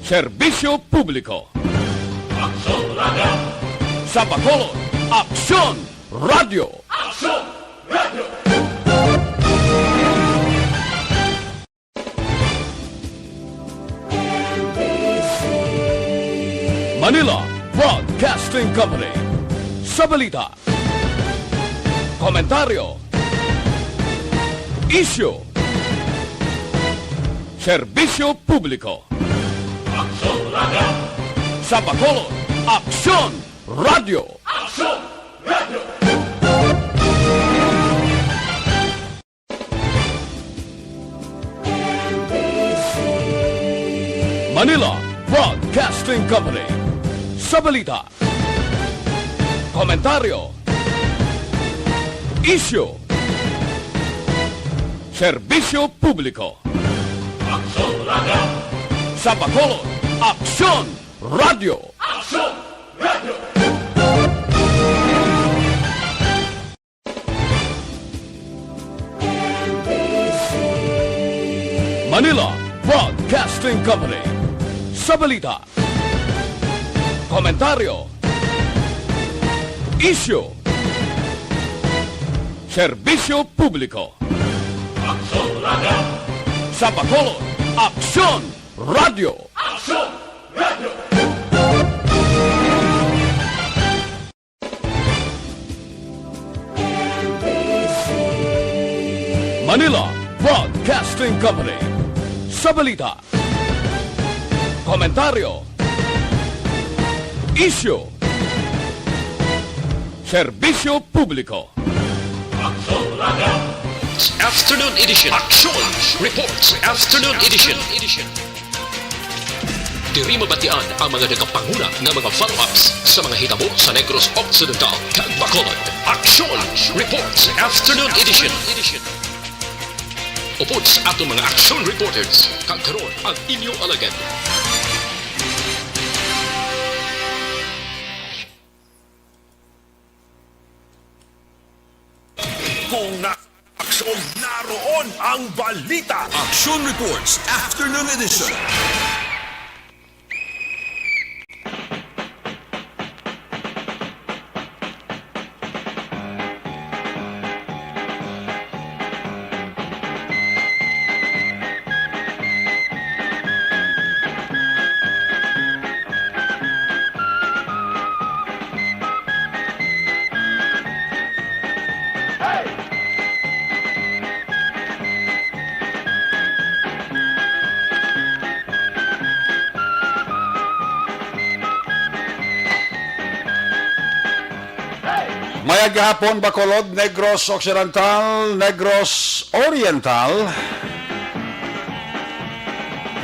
Serbisyo Publiko. Aksyon Radio! Sa Bacolod, Aksyon Radio! Aksyon Radio! Manila Broadcasting Company. Sa balita, komentaryo, isyu, serbisyo publiko. Aksyon Radio! Sa Bacolod, Aksyon Radio! Aksyon Radio! Manila Broadcasting Company. Sa balita, komentaryo, isyu, serbisyo publiko. Aksyon Radio! Sa Bacolod, Aksyon Radio! Aksyon Radio! Manila Broadcasting Company. Sa balita, komentaryo, isyu, serbisyo publiko. Aksyon Radio! Sa Bacolod, Aksyon Radio! Aksyon Radio! Manila Broadcasting Company. Sa balita, komentaryo, isyu, serbisyo publiko. Aksyon Radio! Afternoon edition. Aksyon Reports. Afternoon edition. Diri mabatian ang mga nagapanguna ng mga follow-ups sa mga hitabo sa Negros Occidental kag Bacolod. Aksyon Reports. Afternoon edition. Upod sa atong mga action reporters kag karon ang inyong alagad. Kung na-aksyon, naroon ang balita. Action Reports Afternoon Edition. Mayag gahapon Bacolod, Negros Occidental, Negros Oriental.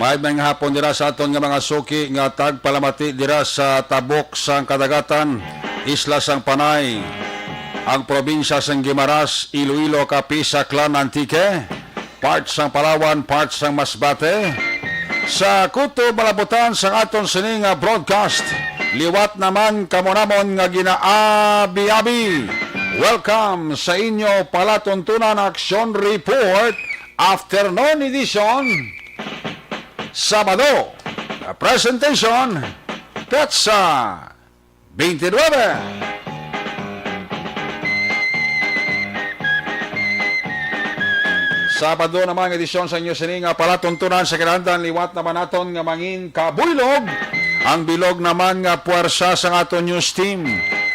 Mayag may hapon dira sa aton nga mga suki nga tagpalamati dira sa tabok sang kadagatan, isla sang Panay, ang probinsya sang Guimaras, Iloilo, Capiz, Clan Antique, part sang Palawan, part sang Masbate. Sa kuto malabutan sang aton sini nga broadcast, liwat naman kamonamon nga ginaabi-abi. Welcome sa inyo palatuntunan Action Report Afternoon Edition. Sabado, presentation, Petsa 29. Sabado naman edisyon sa inyo sini nga palatuntunan sa kinahanglan liwat naman naton nga mangin kabuylog. Ang bilog naman nga puwersa sa aton news team.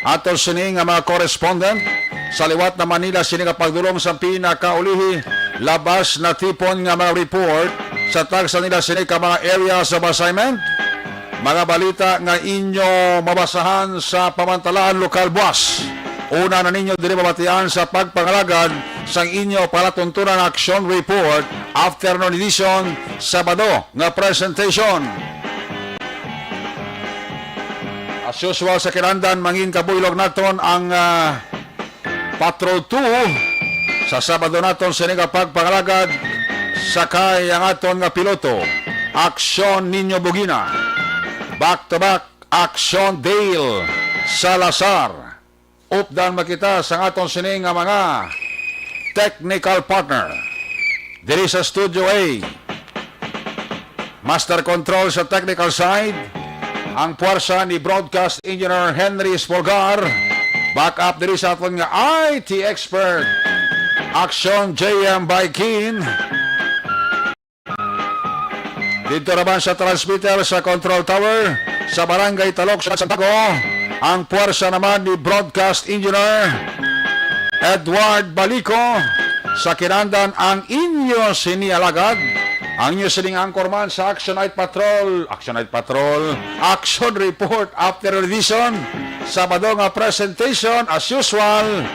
Aton sini nga mga correspondent sa liwat na Manila sini nga pagdulong sa pinakaulihi labas na tipon nga mga report sa tagsa nila sini ka mga areas of assignment. Mga balita nga inyo mabasahan sa pamantalaan lokal buwas. Una na ninyo diri mabatian sa pagpangalagad sang inyo palatuntunan Action Report Afternoon Edition Sabado nga presentation. As usual sa kinandan, mangin kabuylog naton ang Patrol 2 sa Sabado naton siniga pagpangalagad sakay ang aton nga piloto Aksyon Ninyo Bugina, back to back Aksyon Dale Salazar. Updan makita sa aton sini nga mga technical partner diri sa Studio A. Master Control sa technical side, ang puwersa ni Broadcast Engineer Henry Spolgar. Back up diri sa aton nga IT expert, Aksyon JM by Keen. Dito naman sa transmitter sa control tower sa Barangay Talok sa Santiago, ang puwersa naman ni Broadcast Engineer Edward Balico. Sa kinandan ang inyo sinialagad, ang inyo sining anchorman sa Action Night Patrol, Action Report after edition, Sabado nga presentation as usual.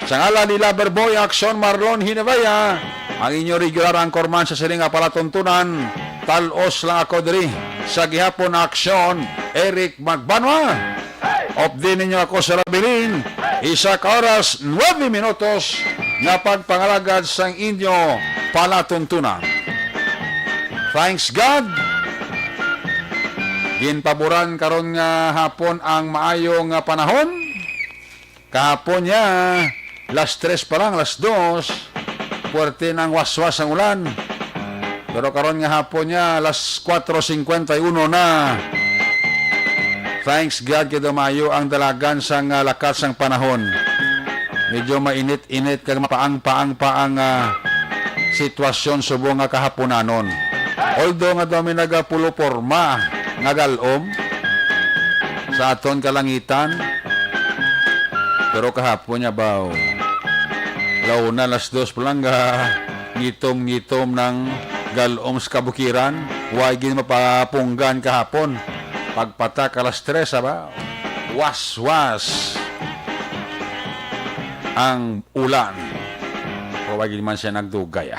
Sa ngalan ni Loverboy Action Marlon Hinebaya, ang inyo regular anchorman sa sining palatuntunan, talos lang ako diri sa gihapon Aksyon, Eric Magbanua. Opdin ninyo ako sa Rabilin, isa ka oras, 9 minutos na pagpangalagad sa inyo palatuntunan. Thanks God. Ginpaboran karon nga hapon ang maayong panahon. Kahapon niya, las 3 pa lang, las 2, puwerte ng waswas ang ulan. Pero karon nga hapon niya, las 4:51 na. Thanks God kaya mayo ang dalagan sang lakas sang panahon. Medyo mainit-init kag mapaang-paang sitwasyon subong nga kahaponanon. Although nga dami nagapuloporma nga galom sa aton kalangitan, pero kahapon niya baw. Launa las 2 pa lang ngitom-ngitom ng galom sa kabukiran. Huwag gin mapapunggan kahapon. Pagpatak alas 3 ba? Was-was ang ulan. Huwag gin man siya nagdugay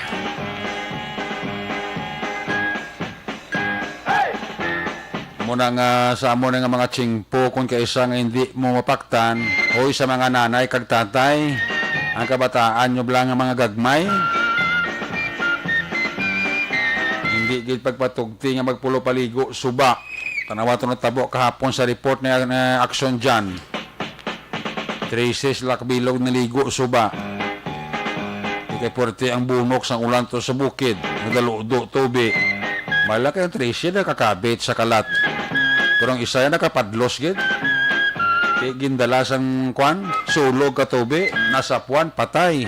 Muna nga sa amo nga mga tsingpo kung kaisa nga hindi mo mapaktan, hoy sa mga nanay kag tatay, ang kabataan nyo lang nga mga gagmay, hindi gid pagpatugti nga magpulo paligo suba. Tanawato na tabo kahapon sa report na Aksyon dyan. Traces lakbilog na ligo suba. Ikay puwerte ang bunok sa ulan to sa bukid. Nagaludo tubi. Malaki ang traces na kakabit sa kalat. Pero ang isa yan nakapadlos gid. Gindalas ang kwan, sulog ka tubi, nasa puwan, patay.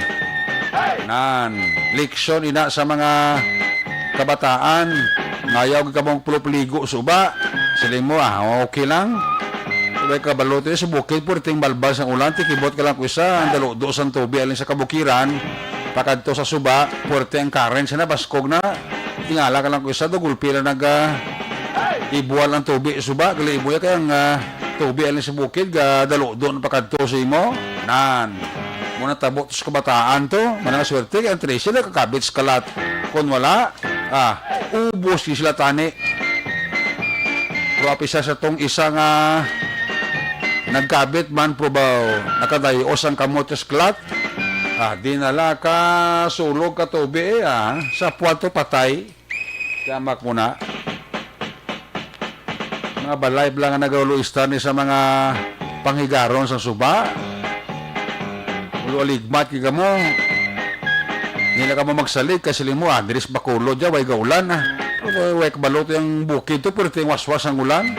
Nan, leksyon ina sa mga kabataan. Ngayaw ka mong pulo-paligo suba. Sila mo okay lang. Sabay ka baloto sa bukid, puriting balbas ang ulan, tikibot ka lang ko isa, ang daludo sa tubi, alin sa kabukiran, pakadto sa suba, purte ang karen, sana baskog na, tingala ka lang ko isa, dugulpi lang ibuwal ang tubi suba, gali ibuya kayang tubi alin sa bukid, daludo na pakadto sa imo, nan, muna tabot sa kabataan to, manang swerte, kaya ang tresi na kakabit sa kalat, kung wala, ubos sila tani. Apisa sa tong isang nagkabit man probaw nakadayos ang kamotes klat dinala ka sulog ka tubi sa puwato patay yamak muna mga balay lang nga nagawluistan ni sa mga panghigaron sa suba ulo aligmat kiga mo nila ka mo magsalit kasi limo Andres Bacolod dya way gaulan way kabalot yung bukid to pero yung waswas ang ulan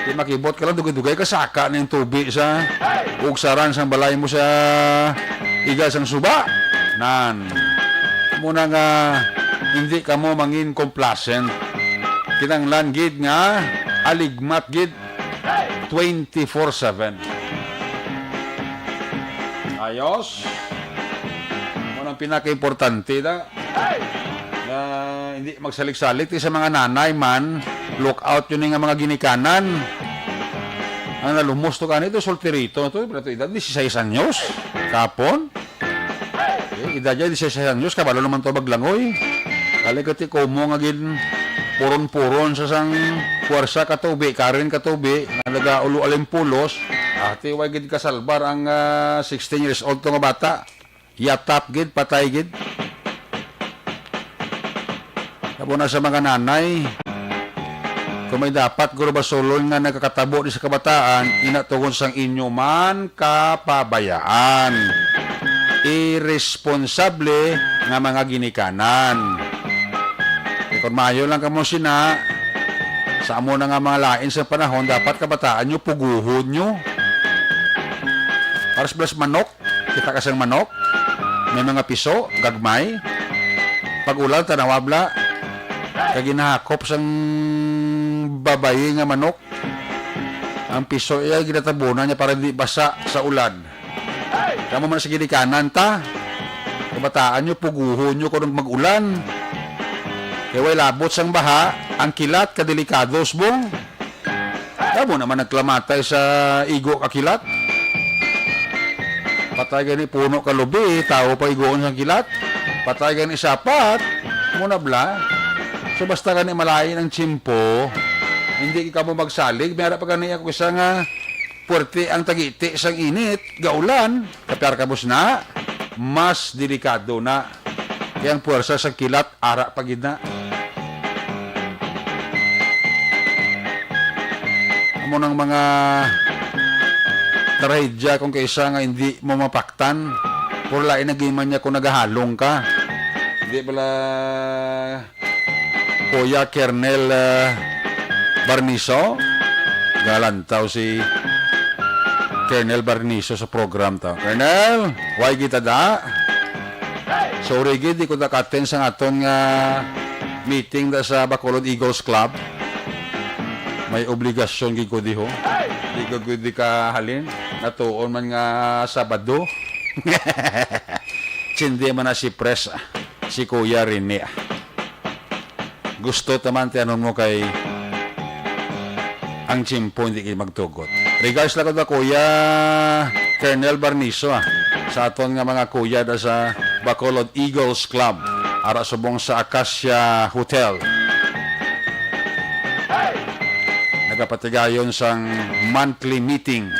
di makibot ka lang dugay-dugay ka saka na yung tubi sa ugsaran sa balay mo sa igas ang suba nan muna nga hindi ka mo mangin complacent kinanglan gid nga aligmat gid 24/7 ayos munang pinaka-importante na hindi magsalik-salik sa mga nanay man look out yun nga mga ginikanan ang nalumos to kanito solterito to pero edad 16 anyos kapon edad niya 16 anyos kabalo naman to baglangoy kalikati komo nga gin puron-puron sa sang puwersa katubi karin katubi nalaga ulo alimpulos ati way gid kasalbar ang 16 years old to nga bata yatap gid patay gid. Tabo na sa mga nanay, kung may dapat guro ba sulol nga nagkakatabo di sa kabataan, inatugon sang inyo man kapabayaan. Irresponsable nga mga ginikanan. Kung mayo lang kamo sina, Sa amo na nga mga lain sa panahon, dapat kabataan nyo, puguhon nyo. Paras plus manok, kita kasang manok, may mga piso, gagmay. Pag ulan, tanawabla, kaginahakop sang babayi nga manok. Ang piso ay ginatabunan niya para di basa sa ulan. Kamu man sa ginikanan ta, kabataan nyo, puguhon nyo kung mag-ulan. Kaya way labot sang baha, ang kilat kadelikados bong. Kamu naman nagklamatay sa igo kakilat. Patay gani puno kalubi, tao pa igoon sang kilat. Patay gani sapat, muna bla. So basta gani malayin ang tsimpo, hindi ka mo magsalig, mayroon pa gani ako isang puwerte ang tagiti sang init, gaulan, kapyar kabos na, mas delikado na. Kaya ang puwersa sa kilat, ara pagid na. Amo ng mga trahedya kung kaysa nga hindi mo mapaktan, puro lain naging man niya kung nagahalong ka. Hindi pala Kuya Kernel Barniso, galantaw si Kernel Barniso sa program to. Kernel, why kita da? Sorry gid, di ko nakaten sa aton nga meeting da sa Bacolod Eagles Club. May obligasyon gid ko diho. Di ko gid ka halin. Natuon man nga Sabado. Sindi man na si Pres, si Kuya Rene. Gusto taman tiyanon mo kay ang chimpo hindi kayo magtugot. Regards lang ko da Kuya Kernel Barniso sa aton nga mga kuya da sa Bacolod Eagles Club ara subong sa Aksyon Hotel. Nagapatigayon sang monthly meeting.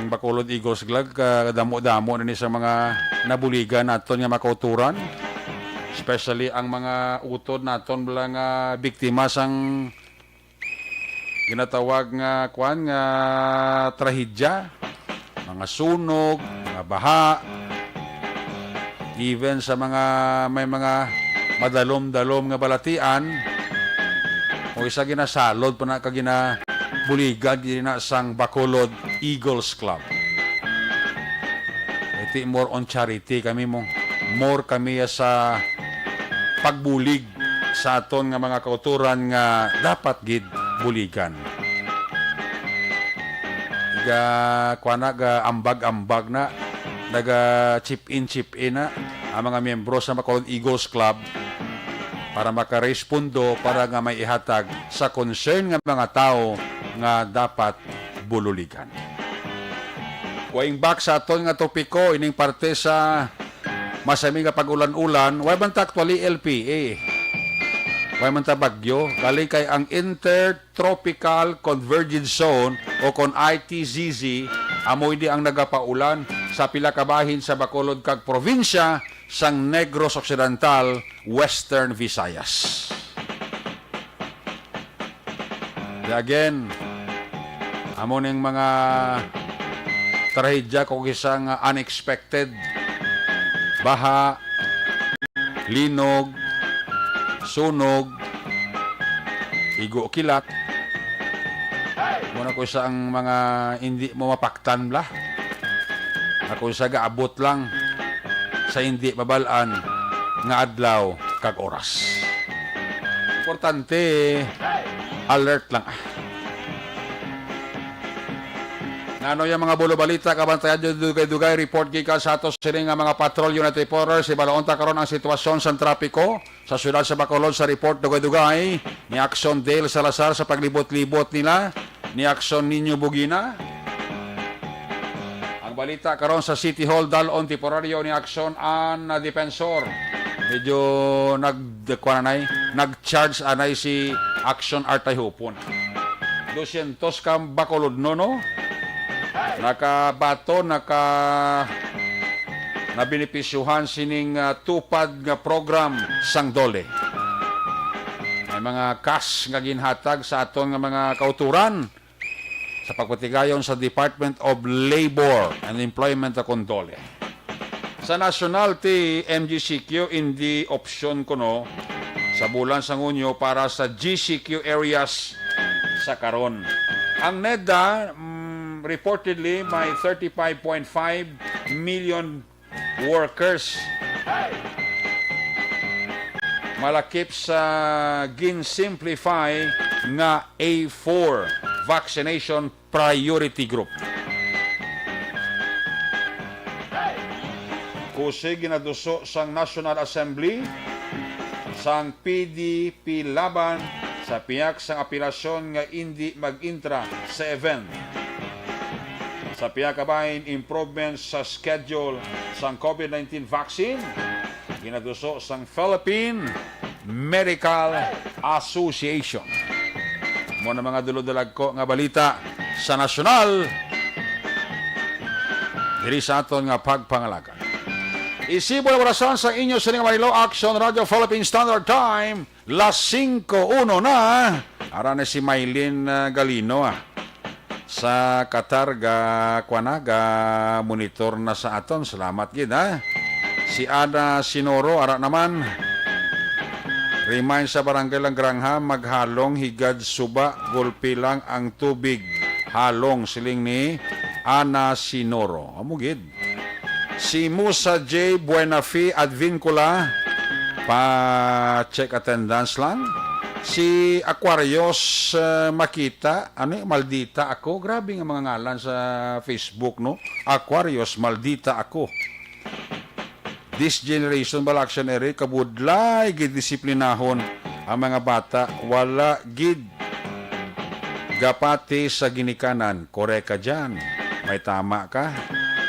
Bacolod Eagles Club, kadamo-damo na ni sa mga nabuligan naton nga makauturan. Especially ang mga utod naton bilang biktima sang ginatawag nga kuan nga trahedya, mga sunog, mga baha, even sa mga may mga madalom-dalom nga balatian o isa ginasalod pa na kagina buligan gina sang Bacolod Eagles Club. Iti more on charity kami mo. More kami sa pagbulig sa aton nga mga kauturan nga dapat gid buligan. Iga kuana ga ambag-ambag na naga chip in na ang mga miyembro sa Bacolod Eagles Club para makarespondo para nga may ihatag sa concern nga mga tao nga dapat bululigan. Going back sa aton nga topiko, ining parte sa masami nga pag-ulan-ulan, why man ta actually LPA? Why man ta bagyo? Galing kay ang Intertropical Convergence Zone o kon ITZZ, amoy di ang nagapaulan sa pila ka bahin sa Bacolod kag probinsya sang Negros Occidental, Western Visayas. Again, amo ning mga trahedya kung isang unexpected baha, linog, sunog, igo kilat. Muna ko isang mga hindi mo mapaktan bla. Ako isa gaabot lang sa hindi mabalaan nga adlaw kag oras. Importante, alert lang. Ano yung mga bulo balita, kabantayan dyan dugay-dugay, report gikan sa atos sining nga mga patrol unit reporter, si Balaonta karon ang sitwasyon sa trapiko sa syudad sa Bacolod sa report dugay-dugay, ni Aksyon Dale Salazar sa paglibot-libot nila, ni Aksyon Ninyo Bugina. Ang balita karon sa City Hall, dalon temporaryo ni Aksyon an Defensor. Medyo nag-charge anay si Aksyon Artay Hupon. 200 kam Bacolod no? Nakabato, nabinipisyuhan sining tupad nga program sang dole. May mga cash nga ginhatag sa aton nga mga kauturan sa pagpatigayon sa Department of Labor and Employment akong dole. Sa national ti MGCQ, hindi option ko no, sa bulan sa Hunyo para sa GCQ areas sa karon. Ang NEDA, reportedly, may 35.5 million workers. Malakip sa gin-simplify nga A4, vaccination priority group. Kusig ginaduso sang National Assembly, sang PDP laban sa piyak sang apelasyon nga hindi mag-intra sa event. Sa piyak kabahin improvements sa schedule sang COVID-19 vaccine, ginaduso sang Philippine Medical Association. Muna mga dulod-dalag ko nga balita sa nasyonal diri sa aton nga pagpangalaga. Isibo na orasan sa inyo sa Manilo Aksyon Radio Philippine Standard Time, las 5:01 na. Ara na si Maylin Galino sa Katarga, Kwanaga, monitor na sa aton. Salamat gid ha. Si Ana Sinoro, ara naman. Remind sa barangay Langgrangha, maghalong higad suba, gulpi lang ang tubig. Halong siling ni Ana Sinoro. Amugid. Si Musa J. Buenafi Advincula, pa-check attendance lang. Si Aquarius Makita, maldita ako. Grabe nga mga ngalan sa Facebook, no? Aquarius, maldita ako. This generation balaksyon eri, kabudlay, gid disiplinahon ang mga bata. Wala gid gapati sa ginikanan. Korek ka dyan. May tama ka.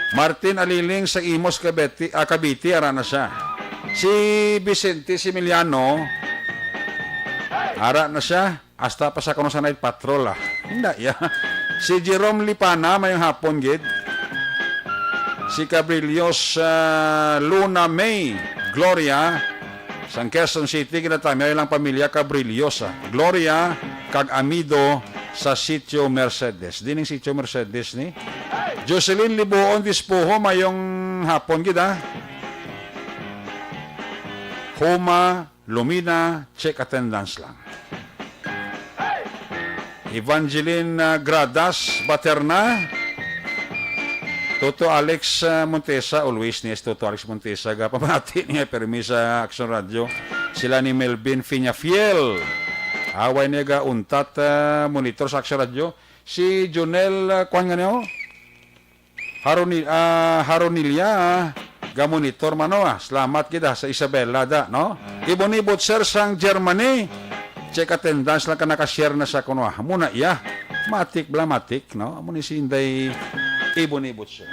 Martin Aliling sa Imos, Cavite, ara na siya. Si Vicente Similiano, ara na siya. Hasta pa sa kuno sa night patrol. Hindi, ya. Si Jerome Lipana, may hapon, gid. Si Cabrillos Luna May Gloria, sa Quezon City, kinatami ilang pamilya Cabrillos. Gloria, kag Amido, sa Sitio Mercedes. Dining Sitio Mercedes ni Jocelyn Libuon Dispoho, mayong hapon gida. Homa, Lumina, check attendance lang. Evangeline Gradas, Baterna. Toto Alex Montesa, always niya Toto Alex Montesa. Gapamati niya permi sa Aksyon Radio. Sila ni Melvin Finafiel. Away niya ga untat monitor sa Aksyon Radio. Si Jonel Kwan nga niyo. Haronilia, gamonitor manoa. Salamat kita sa Isabela da, no? Ibonibot sir sang Germany. Check attendance lang ka nakashare na sa kuno. Muna iya. Matik blamatik, no? Amo ni sinday ibonibot sir.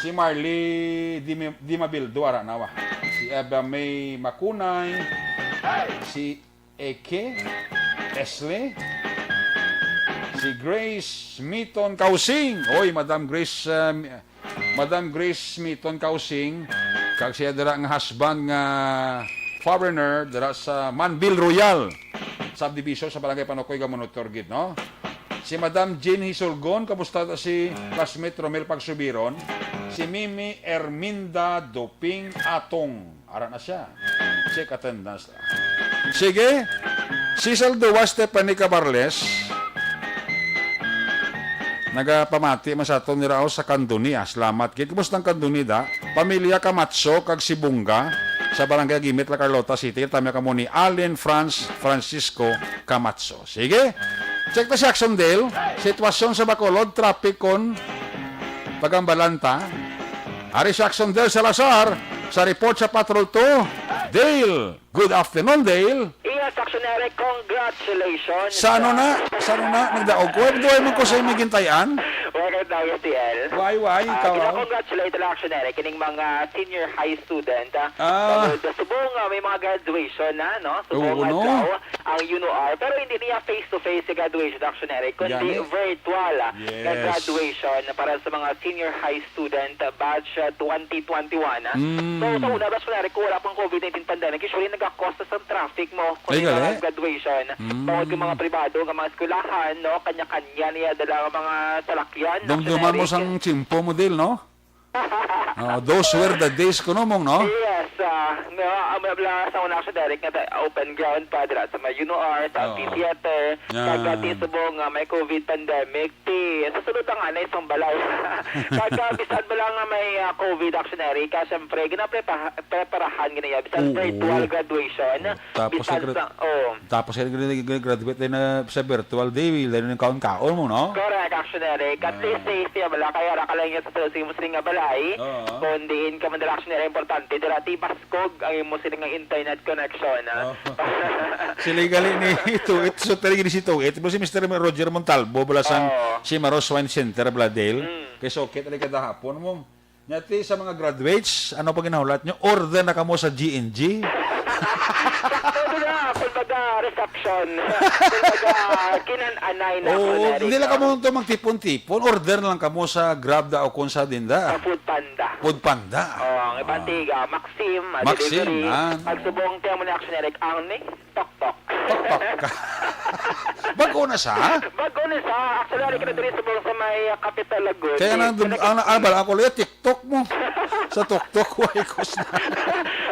Si Marley Dimabildo ara nawa. Si Eva May Makunay. Si Eke Esle. Si Grace Smiton Kausing. Oy, Madam Grace Smiton Kausing. Kag siya dira nga husband nga foreigner dira sa Manville Royal subdivision sa Barangay Panokoy Gamonotor gid, no? Si Madam Jean Hisolgon, kamusta si classmate Romel Pagsubiron? Si Mimi Erminda Doping Atong. Ara na siya. Check attendance. Sige. Si Saldoa Stephanie Cabarles. Nagapamati masato ni Rao sa Kanduni. Salamat kit. Kumusta ang Kanduni da? Pamilya Kamatso kag Sibunga sa Barangay Gimit, La Carlota City. Tama ka mo ni Allen Francisco Kamatso. Sige. Check na si Aksondale. Sitwasyon sa Bacolod, traffic kon Pagambalanta. Ari si Aksondale Salazar sa report sa Patrol 2. Dale. Good afternoon, Dale. Yes, Aksyoner, congratulations. Sa ano na? Nagdaog ko. Doon mo ko sa imigintayan. Welcome daw, TL. Why? Ikaw. Congratulate lang, Aksyoner, kining mga senior high student. Subong may mga graduation na, no? Subong adlaw ang UNOR. Pero hindi niya face-to-face graduation, Aksyoner, kundi virtual na graduation para sa mga senior high student batch 2021. So, sa una, Aksyoner, kung wala pang COVID-19 pandemic, usually nagkakosta sa traffic mo kung yung graduation. Bawat yung mga pribado, ng mga eskulahan, no? Kanya-kanya niya dala mga salakyan. Dumduman mo sang chimpo mo, Dale, no? Those were the days ko nomong, no? Yes, mabla sa una siya direct nga open ground pa dira sa may UNOR, sa theater, kagati subong may COVID pandemic, sa sunod ang anay isang balay. Bisan ba lang nga may COVID actionary, ka syempre, ginapreparahan ganyan, bisan virtual graduation, Tapos graduate din na sa virtual day, dahil yung kaon-kaon mo, no? Correct, actionary. At least safety, bala, kaya raka lang yung sa tuloy mo siling nga balay, kundiin ka man dala actionary, importante, dala tibaskog, ang mo siling nga internet connection. Sila gali ni Tuit, so talaga ni si Tuit, si Mr. Roger Montalvo, bala sang si Maros Wine Center, Bladale, kaya so, okay talaga kahapon mo. Nyati sa mga graduates, ano pa ginahulat nyo? Order na ka mo sa GNG? Kumbaga, reception. Kumbaga, kinananay na ako. Hindi lang ka mo ito magtipon-tipon. Order na lang ka mo sa Grab da o kung sa dinda. Sa Food Panda. Food Panda. Ang ibang tiga, Maxim, delivery. Pagsubong tiyan mo na actionary, ang ni, tok-tok. Tok-tok ka. Bago na sa? Bago na sa. Actionary ka na dali subong sa may Capital Lagoon. Kaya ako lang, TikTok mo. Sa tok-tok, waikos na.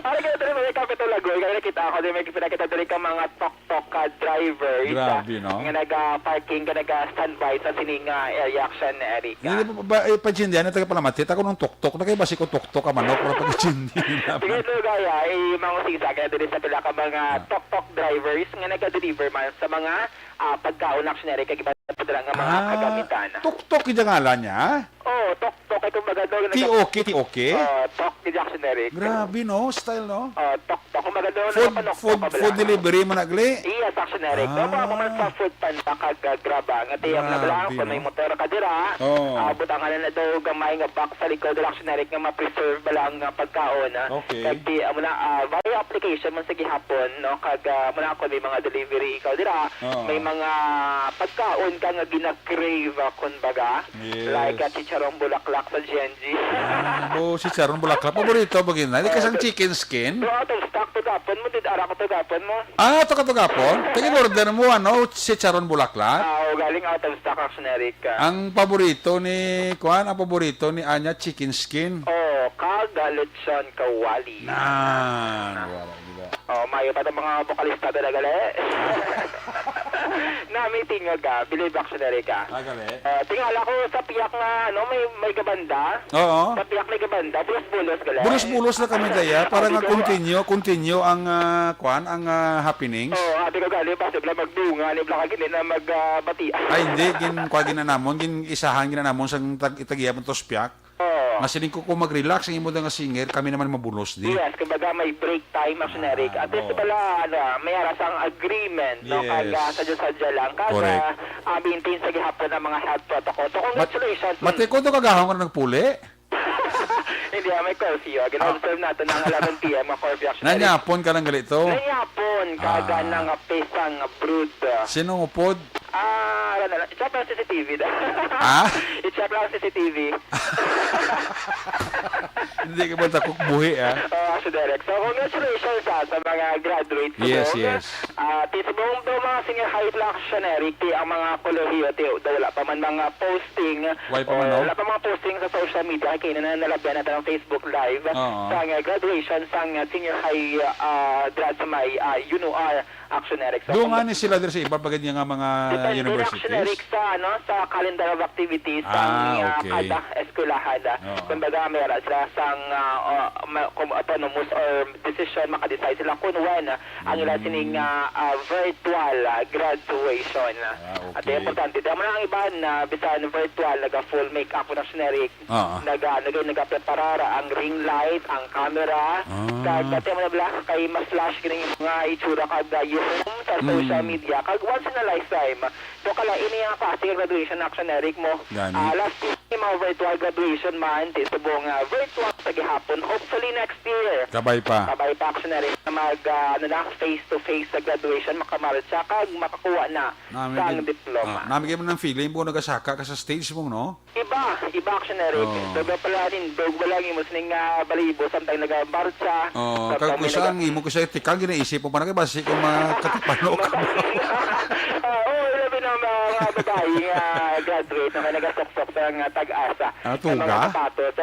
Ano ka na dali may Capital Lagoon? Kaya nakita ako, may pinakita dali ka mga tok-tok drivers. Grabe, no? Nga nag-parking, nga nag-standby sa sining area action na Erika. Hindi ba, pagsindihan na taga palamatit ako ng tok-tok. Na kayo basi ko tok-tok ka manok para pagsindihan. Sige ito gaya, mga sisa, kaya dali sa pila ka mga tok-tok drivers nga nag-deliver man sa mga pagkaon actionary kag iba padala nga mga kagamitan. Tok-tok yung ngalan niya? Tok-tok ay kumbaga doon. T-OK? Tok ni actionary. Grabe, no? Style, no? Tok-tok. Kumbaga doon. Food delivery mo nagli? Yes, actionary. Kapag ako man sa food panda kag graba. Nga tiyang na lang, kung may motor ka dira, butangan na daw gamay nga box sa likod ng actionary nga ma-preserve ba lang pagkaon. Okay. Kag di, via application man sa gihapon, no? Kag muna ako may mga delivery ikaw dira, may mga pagkaon ka nga gina-crave, kumbaga. Yes. Like chicharong bulaklak sa Genji. Si Charon Bulaklak. Paborito ba gina? Hindi kasang chicken skin? So, out of stock to gapon mo, did ara ko to gapon mo. Ito ka gapon? Tingin order mo, si Charon Bulaklak? Galing out of stock actionary ka. Ang paborito ni Anya, chicken skin. Kagalutson kawali. Wala, diba? Mayo pa itong mga vokalista talaga na may tingog ka, believe actionary ka. Gali. Tingala ko sa piyak na, may gabanda. Oo. Sa piyak may gabanda, bulos-bulos gali. Bulos-bulos na kami daya para nga continue ang happenings. Ate ko gali, possible magdunga, ni Blaka gini na magbati. Ay, hindi. Isahan ginanamon sa itagiyap ng tospiak. Masiling ko kung mag-relax ang imo nga singer, kami naman mabulos di. Yes, kumbaga may break time actionary. At least pala, may arasang agreement, no? Kaga sadya-sadya lang. Kaga maintain sa gihapon ng mga health protocol. So, congratulations. Matiko to kagahong ka na nagpuli? Hindi, may curfew. Gina-observe natin ng 11 p.m. ang curfew actionary. Nanyapon ka lang galito? Nanyapon, kaga ng pesang brood. Sinong upod? I-check lang CCTV. I-check lang CCTV. Hindi ka ba takok buhi, So, Derek. So, congratulations sa mga graduates. Yes. Tisabong daw mga senior high actionary, ang mga kolehiyo, wala pa man mga posting. Wala pa mga posting sa social media. Kaya nalabyan natin ang Facebook Live. Sa graduation, sa senior high grad sa may UNOR actionary. Doon nga ni sila din sa iba pagad nga mga universities? Sa calendar of activities sa kada eskwelahan. Kumbaga, mayroon sila sang autonomous or decision, makadecide sila kung when ang ilang sining virtual graduation. At importante, dahil mo na ang iba na bisan virtual, naga-full make-up na generic, nagapreparara ang ring light, ang camera, kaya mo na bala, kay mas flash kining mga itsura kada yung sa social media. Kag once in a lifetime, so kala ini ang kasi graduation actionary mo. Last year, mga virtual graduation man, tisubong virtual sa gihapon. Hopefully next year. Kabay pa actionary na face-to-face sa graduation, makamaral siya, kag makakuha na sa diploma. Namigay mo ng feeling mo, nagasaka ka sa stage mo, no? Iba actionary. Doga pala rin, doga lang yung musling balibo, samtang nagamarcha. Kag kusang, imo ko sa tikang ginaisip mo, parang basi kung makatipano ka mo. mga babae nga graduate na nagasok-sok sa nga tag-asa. Tuga? Mga sapatos,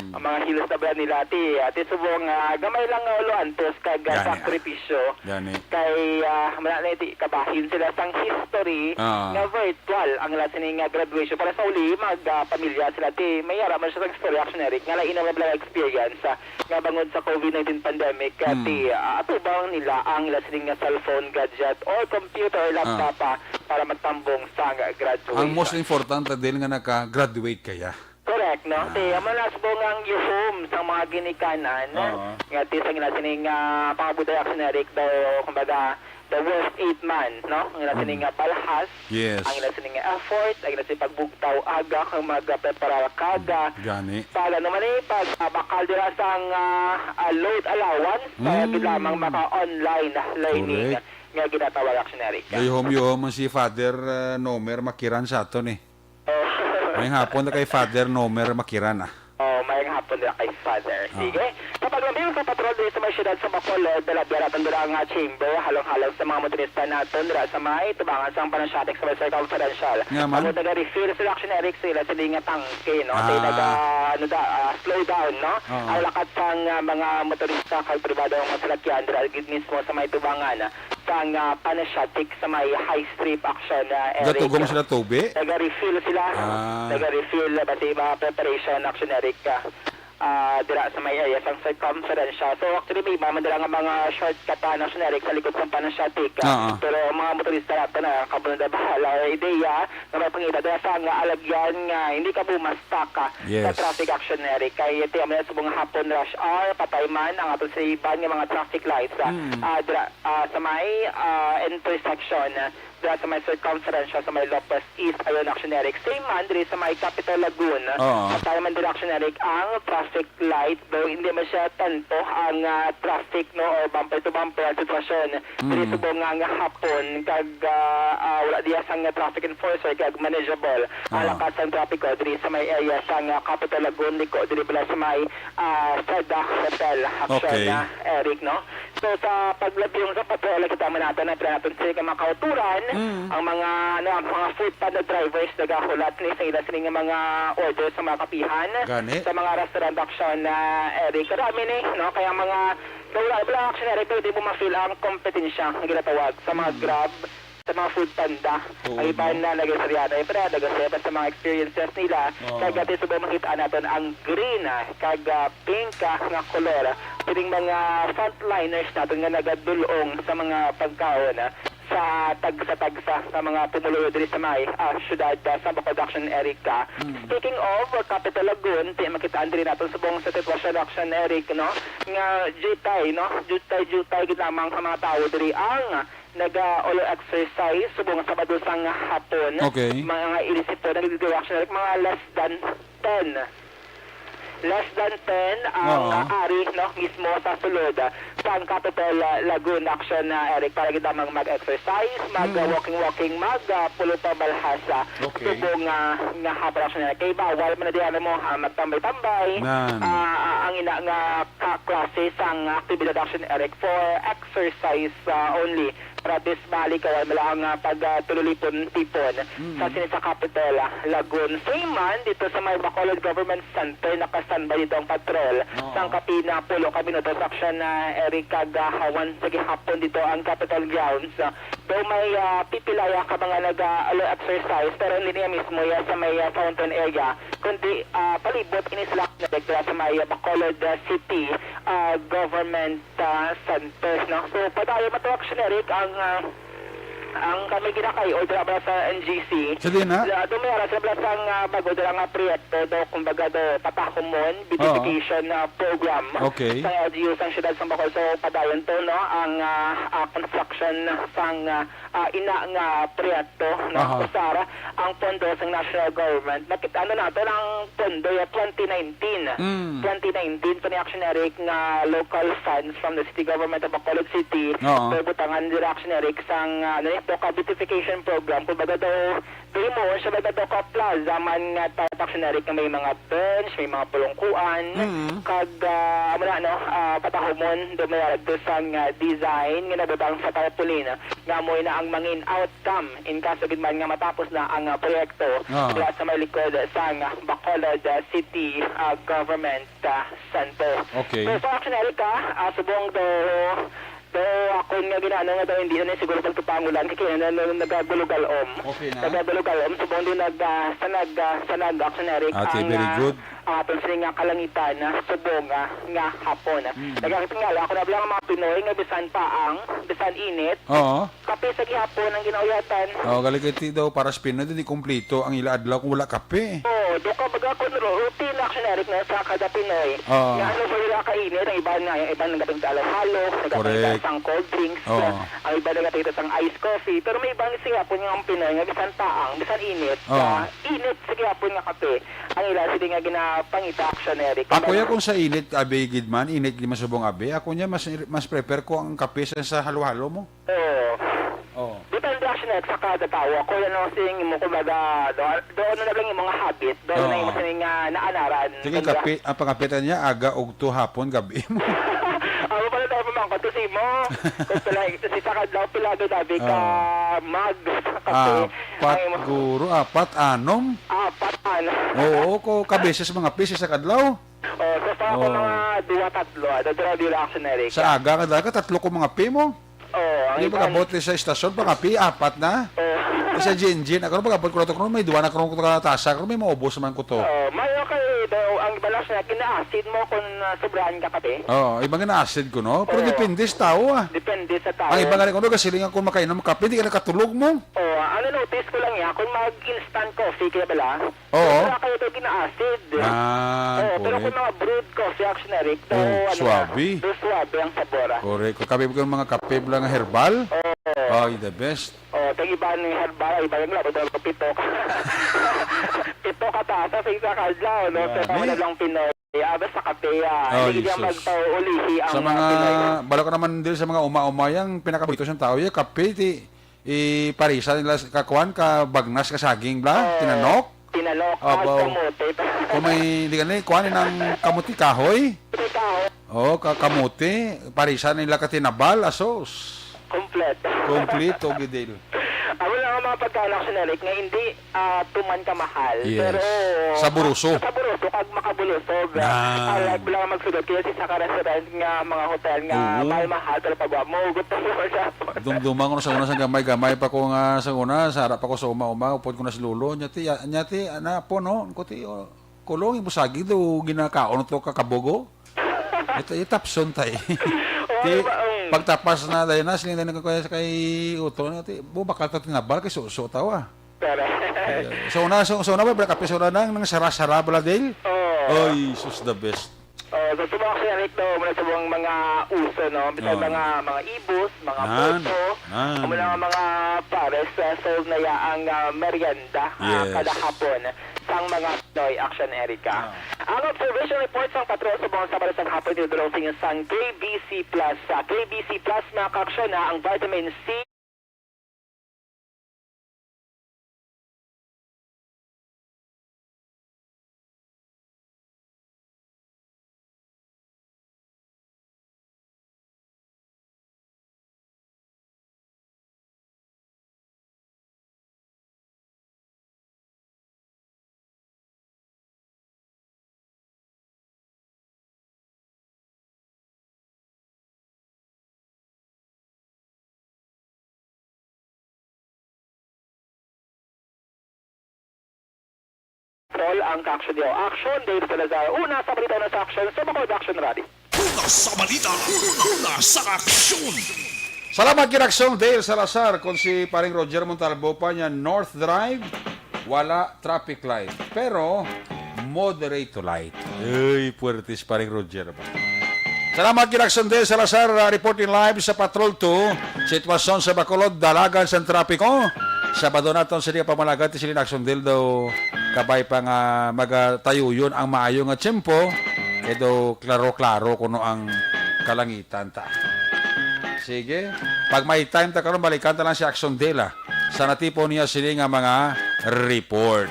ang mga hilos na ba nila, ati subong gamay lang uloantos kag sakripisyo. Kay mananay kabahin sila sang history nga virtual ang lasing nga graduation para sa uli magpamilya sila ti mayara man siya sa story actionary nga lain na bala experience nga bangod sa COVID-19 pandemic ti atubang nila ang lasing nga cellphone gadget or computer laptop para magtambong sa graduation. Ang most important din nga naka-graduate kaya. Correct, no? Ti amanas po ang yuhum sa mga ginikanan nga ti sa ginasining pangabuday actionary daw kumbaga the worst 8 man, no? Ang ginasining palhas, ang ginasining effort, ang ginasining pagbugtaw aga kung magprepara kaga. Para naman pag bakal dira sang load allowance para lamang maka-online learning nga ginatawag actionary. Yuhum si Father Nomer makiran sa aton May hapon na kay Father Nomer makiran may hapon na kay Father. Sige. Kapag lamang sa patrol din sa may syudad sa Bacolod, dalabiyaratan dira nga chamber, halong-halong sa mga motorista natin dira sa may tubangan sa panasyatik sa may circumferential. Ako naga-refill sila actionary sila sa nga tangke, no? Slow down, no? Ang lakat sang mga motorista kay pribado ang masalakyan dira mismo sa may tubangan sang panasyatik sa may high strip action area. Gatugong sila tobe? Naga-refill sila. Naga-refill basi mga preparation actionary dira sa may area sang circumferential. So actually may mamandala nga mga shortcut na generic sa likod ng panasyatik. Pero mga motorista natin na kabunod na bahala ideya na may pangita dira sa nga alagyan nga hindi ka bumastak sa traffic action generic. Kaya ito yung sa mga hapon rush hour, patay man ang ato sa iban ng mga traffic lights dira sa may intersection dira sa may circumferential sa may Lopez East ayon actioneric. Same man diri sa may Capital Lagoon. Patay man diri actioneric ang traffic light, though hindi man siya tanto ang traffic no or bumper to bumper sitwasyon. Diri subong nga hapon kag wala diya sang traffic enforcer kag manageable. Ang lakas sang traffic diri sa may area sang Capital Lagoon liko diri bala sa may Sada Hotel action Eric, no? So sa paglabiyong sa patrol kita man natin sa makauturan ang mga mga food panda drivers nagahulat ni sa ila sining mga order sa mga kapihan sa mga restaurant action Eric. Karami ni, no? Kaya mga wala action Eric, di mo ma-feel ang kompetensya na ginatawag sa mga Grab, sa mga food panda. Ang iba na nag-isariyada pero nag-sepa sa mga experiences nila. Kaya dito ba makita natin ang green kag pink nga kolor. Piling mga frontliners natin nga nagadulong sa mga pagkaon sa tagsa sa mga pumuluyo diri sa may syudad sa production area. Speaking of Capital Lagoon, ti makitaan diri naton subong sa sitwasyon action area, no? Nga jutay, no? Jutay gid lamang sa mga tao diri ang naga-all exercise subong sa Sabado sang hapon. Mga ilisip po nag-direction mga less than 10 ang ari no mismo sa sulod sa Capital Lagoon action Eric para kita mag-exercise, mag-walking, mag-pulo pa balhasa subong nga hapon na kay bawal man diyan mo magtambay-tambay ang ina nga klase sang activity action Eric for exercise only. Pratis balik malang pagtululipon tipon sa Capital Lagoon. Same man dito sa may Bacolod Government Center nakastanbay dito ang patrol sang kapina pulo kabinutos action Eric kagahawan sa gihapon dito ang Capitol Grounds. Though may pipilaya ka mga nag-exercise pero hindi niya mismo sa may fountain area kundi palibot inislak na dito sa may Bacolod City Government Center, no? So padayo mato action Eric ang kami ginakay o dira ba sa NGC. Sa din ha? Dumera sa blasang bago dira nga proyekto do kumbaga do patakomon beautification program sa LGU sang syudad sang Bacol. So padayon to no ang construction sang ina nga proyekto no usara ang pondo sang national government. Nakita nato ang pondo 2019 pa ni action Eric nga local funds from the city government of Bacolod City. So butangan dira action Eric sang beautification program kumbaga do Kaya mo, sa Magbanua Plaza, man nga taksyonerik na may mga bench, may mga pulungkuan, kag, patahomon, dumayarag to sa design, nga nababang sa tarpaulin, nga mo na ang mangin outcome, in kaso man nga matapos na ang proyekto, mula sa may likod sa Bacolod City Government Center. Okay. So, sa taksyonerik subong do ako nga ginano nga daw hindi na siguro pagtupangulan kaya nagagulugalom. Okay na. Nagagulugalom subong din sanag actionary very good. Pensin nga kalangitan subong nga hapon. Nagakitingala ako na bilang mga Pinoy nga bisan init. Oo. Kape sa gihapon ang ginauyatan. Galikiti daw para sa Pinoy di kumpleto ang ila adlaw kung wala kape. Do ka baga ko routine actionary na sa kada Pinoy. Nga ano ba nila kainit ang iba nagaping halo, nagaping sang cold drinks, ang iba nagaping sang iced coffee. Pero may ibang sigapon nga ang Pinoy nga bisan taang, bisan init. Init sa gihapon nga kape. Ang ila sila nga ginapangita actionary. Ako ya kung sa init abe gidman, init di masubong abe, ako nya mas prepare ko ang kape sa halo-halo mo. Oo. Depende actionary sa kada tao. Ako yan ang sing mo kumbaga doon na lang yung mga habit, doon na yung sing naanaran. Sige kape, ang pangapitan niya aga og 2 hapon gabi mo. Ano pala tayo pamangkot to si mo? Kung pala ito si Sakadlaw pilado dabi ka mag kape. Guro, 4, 6. 4. Oo, ko kabeses mga pesos sa kadlaw. So sa ako mga 2-3, dodra actionary. Sa aga kadlaw ka 3 ko mga pe mo. Ang Hindi pagkabote sa istasyon, pangapi, 4 na. Sa Jinjin, ako pagkabot ko na ito, may 2 na ko na tasa, ako may maubos naman ko to. Mayo kayo daw, ang balas na kina-acid mo kung sobrahan ka kape. Ibang na-acid ko, no? Pero depende sa tao, Depende sa tao. Ang ibang nga rin kasi lingan kung makain ng kape, hindi ka nakatulog mo. Ano notice ko lang kung mag-instant coffee kaya bala, wala kayo daw kina-acid. Pero kung mga brewed coffee, actionary, suwabe. Suwabe ang sabora. Correct. Kung kape ko mga kape lang herbal, the best. Tag iba ni herbal, iba yung labo daw pito ka. Pito ka tasa sa isa kadlaw, no? Pero wala lang Pinoy. Abas sa kape, hindi niya magpaulihi ang sa mga, bala ko naman din sa mga uma-umayang pinakabito ng tao, kape, parisa nila kakuan, bagnas ka saging, tinanok. Kamote. Kung may, hindi ka na, kuhanin ng kamuti kahoy. Kamuti, parisa nila katinabal, asos. Complete, gidil. Wala nga mga pagka-actionary nga hindi tuman ka mahal. Yes. Pero Saburuso, kag makabulusog. Like bila nga magsugod kaya sa restaurant nga mga hotel nga mahal pero pag mo gusto mo siya. Dumdumang ko sa una sa gamay pa ko nga sa una, sa harap ako sa uma-uma, upod ko na si Lulo, nyati, ana po no, kuti, kulong, ibusagi do, ginakaon to kakabogo. Ito, itapson tayo. Pagtapas na dahil na, siling dahil na kay Uto, bakal ta tinabal kay suso tawa. So una ba, kape sa una nang sara-sara bala dahil? Oy, sus the best. So subang siya daw mula sa mga uso, no? Bisag mga ibus, mga puso, mga pares, sold na yaang merienda kada hapon sang mga Pinoy Action Erica. Ang observation report sang patrol sa buong sabado sa hapon ni Drosing sang KBC Plus. KBC Plus mga kaksyon ang vitamin C, ang Aksyon Dio. Aksyon, Dave Salazar. Una sa balita na sa Aksyon, sa Bacolod Action Rally. Una sa balita, una sa aksyon. Salamat kinaksyon Dale Salazar. Kung si paring Roger Montalvo pa niya, North Drive, wala traffic light. Pero, moderate to light. Ay, puertis paring Roger ba? Salamat kinaksyon Dale Salazar. Reporting live sa Patrol 2. Sitwasyon sa Bacolod, dalagan sa trapiko. Sabado naton sa pamalagat si Aksyon Dale daw kabay pa nga magtayo yun ang maayo nga tiyempo. Edo klaro-klaro kuno ang kalangitan ta. Sige. Pag may time ta karon balikan ta lang si Aksyon Dela. Sa natipo niya sila nga mga report.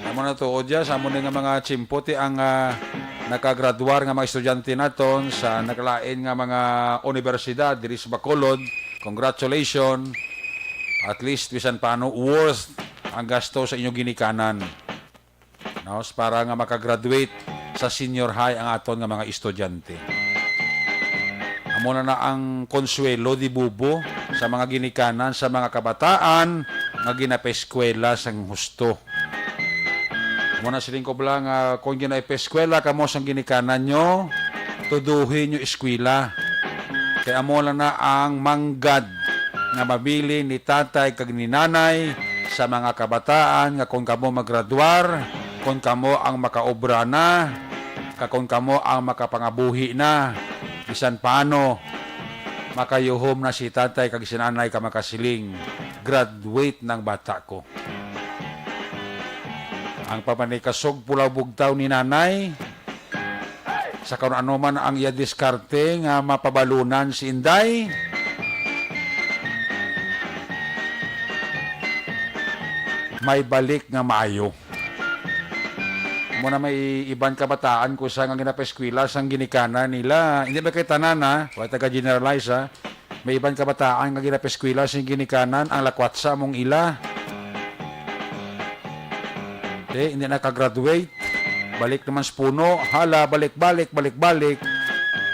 Amo na tuod dyan, sa amo nga mga chimpote ang nakagraduar nga mga estudyante naton sa nakalain nga mga universidad diri sa Bacolod. Congratulations. At least bisan paano worth ang gasto sa inyong ginikanan. No, para nga makagraduate sa senior high ang aton nga mga estudyante. Amo na ang konsuelo di bubo sa mga ginikanan sa mga kabataan nga ginapeskwela sang husto. Muna siling ko lang, kung ginapeskwela kamo sang ginikanan nyo, tuduhin nyo eskwela. Kaya mo na ang manggad nga mabili ni tatay kag ni nanay sa mga kabataan nga kung kamo maggraduar, kung kamo ang makaobra na, kung kamo ang makapangabuhi na, bisan paano makayuhom na si tatay kag si nanay ka makasiling, graduate ng bata ko. Ang papanikasog pulaw bugtaw ni nanay, sa kung ano man ang iya diskarte nga mapabalunan si Inday, may balik nga maayo. Muna may ibang kabataan ko sa nga ginapeskwela sang ginikana nila. Hindi ba kay tanan ha? Huwag taga-generalize ha? May ibang kabataan nga ginapeskwela sang ginikanan ang lakwatsa mong ila. Hindi nakagraduate. Balik naman sa puno. Hala, balik-balik.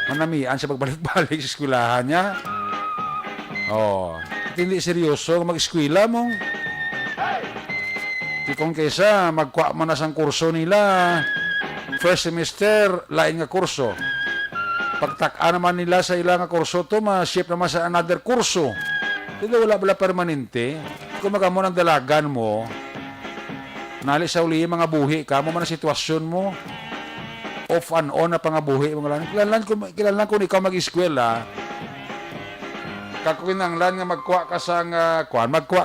Manamian siya pagbalik-balik sa eskwelahan niya. Oh, hindi seryoso mag-eskwela mong. Kung kaysa magkuha man na sang kurso nila, first semester, lain nga kurso. Pagtakaan naman nila sa ilang nga kurso to, ma-shift naman sa another kurso. Hindi wala permanente. Kung magamo ng dalagan mo, nali sa uli mga buhi, kamo man ang sitwasyon mo, off and on na pangabuhi. Kilalan kung ikaw mag-eskwela, kakuinanglan nga magkuha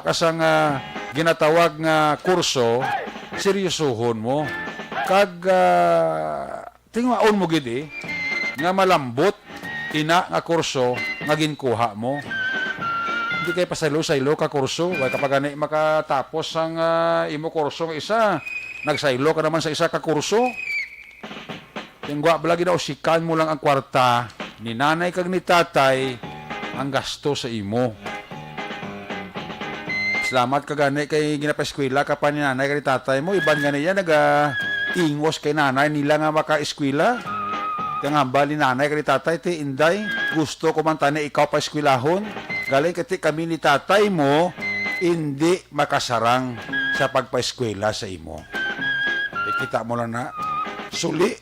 ka sang ginatawag nga kurso, seryosohon mo. Kag tingwaon mo gid nga malambot ina nga kurso nga ginkuha mo. Hindi kay pasaylo-saylo ka kurso. Way kapag gani makatapos ang imo kurso nga isa, nagsaylo ka naman sa isa ka kurso. Tingwa balagi daw sikan mo lang ang kwarta ni nanay kag ni tatay ang gasto sa imo. Salamat ka gani kay ginapeskwela ka pa ni nanay kay tatay mo. Iban gani yan ingos kay nanay nila nga maka-eskwela. Kaya nga ba ni nanay kay tatay ti Inday gusto ko man tani ikaw pa eskwelahon. Galing kati kami ni tatay mo hindi makasarang sa pagpa-eskwela sa imo. Kita mo lang na suli.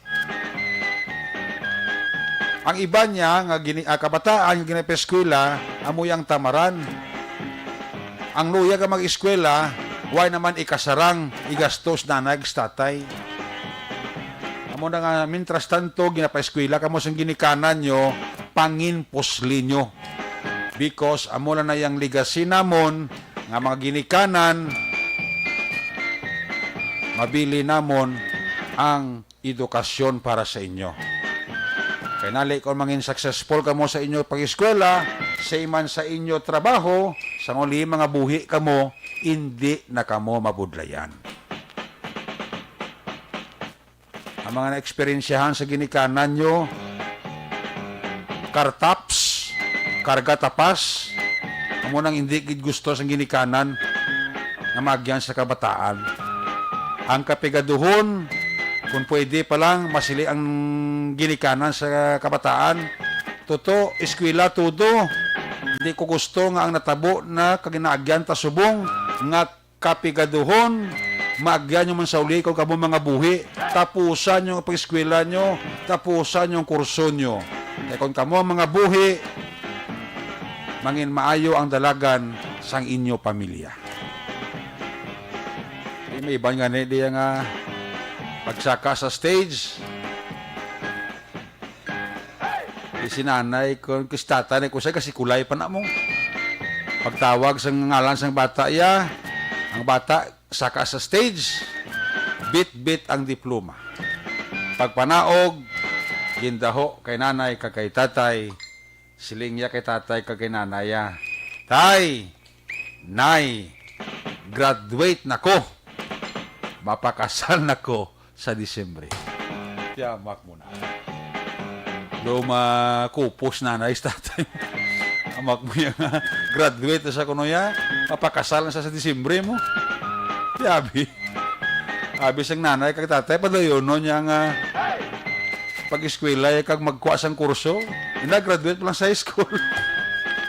Ang iba niya nga kabataan nga ginapeskwela amoy ang tamaran. Ang luya ka mag-eskwela, why naman ikasarang igastos nanay tatay. Amo na nga, mintras tanto, ginapa-eskwela ka mo sa ginikanan nyo, panginposli nyo. Because amo na yung legacy namon, nga mga ginikanan, mabili namon ang edukasyon para sa inyo. Kaya nali kung mangin successful ka mo sa inyo pag-eskwela, sa iman sa inyo trabaho, sa nguli mga buhi ka mo, hindi na ka mo mabudlayan. Ang mga na-eksperyensyahan sa ginikanan nyo, kartaps, kargatapas, amo nang hindi gusto sa ginikanan na magyan sa kabataan. Ang kapigaduhon, kung pwede pa lang, masili ang ginikanan sa kabataan. Toto, eskwela todo. Hindi ko gusto nga ang natabo na kaginaagyan ta subong nga kapigaduhon, maagyan nyo man sa uli kung kamo mga buhi. Tapusan yung pag-eskwela nyo, tapusan yung kurso nyo. Kaya kung kamo mga buhi, mangin maayo ang dalagan sang inyo pamilya. May ibang nga di nga pagsaka sa stage, si nanay kung tatay ko kasi kulay pa na mo. Pagtawag sa ngalan sang bata ang bata saka sa stage, bit ang diploma. Pagpanaog, gindaho kay nanay kay tatay, silingya kay tatay kay nanay. Tay, nay, graduate na ko. Mapakasal na ko sa Disyembre. Tiyamak mo na. Kupos na na tatay. Amak mo yan nga. Graduate na sa kunoya. Mapakasal na sa Disyembre mo. Tiyabi. Abi sang nanay kag tatay padayon no niya nga pag-eskwela kag magkuha sang kurso. Graduate pa lang sa high school.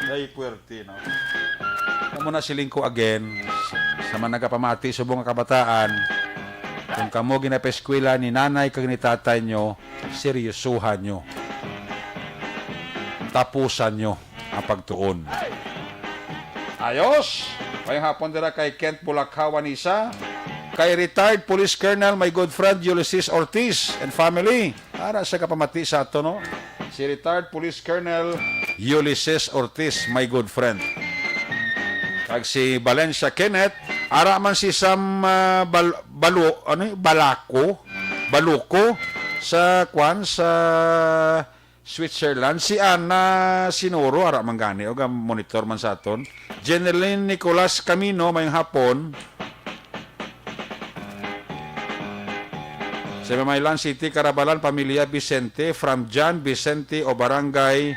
Ay puwerte no. Kamo na siling ko again sa mga nagapamati subong nga kabataan. Kung kamo ginapeskwela ni nanay kag ni tatay nyo, seryosuhan nyo. Tapusan nyo ang pagtuon. Ayos! Ngayong hapon dira kay Kent Bulakawan isa. Kay retired police colonel, my good friend Ulysses Ortiz and family. Para sa kapamati sa ato, no? Si retired police colonel Ulysses Ortiz, my good friend. Kag si Valencia Kenneth, ara man si Sam Baluko sa sa Switzerland. Si Ana Sinoro, ara man gani o monitor man sa aton. Jeneline Nicolas Camino, mayong hapon. Sa Mamaylan City, Carabalan, Pamilya Vicente, from John Vicente o Barangay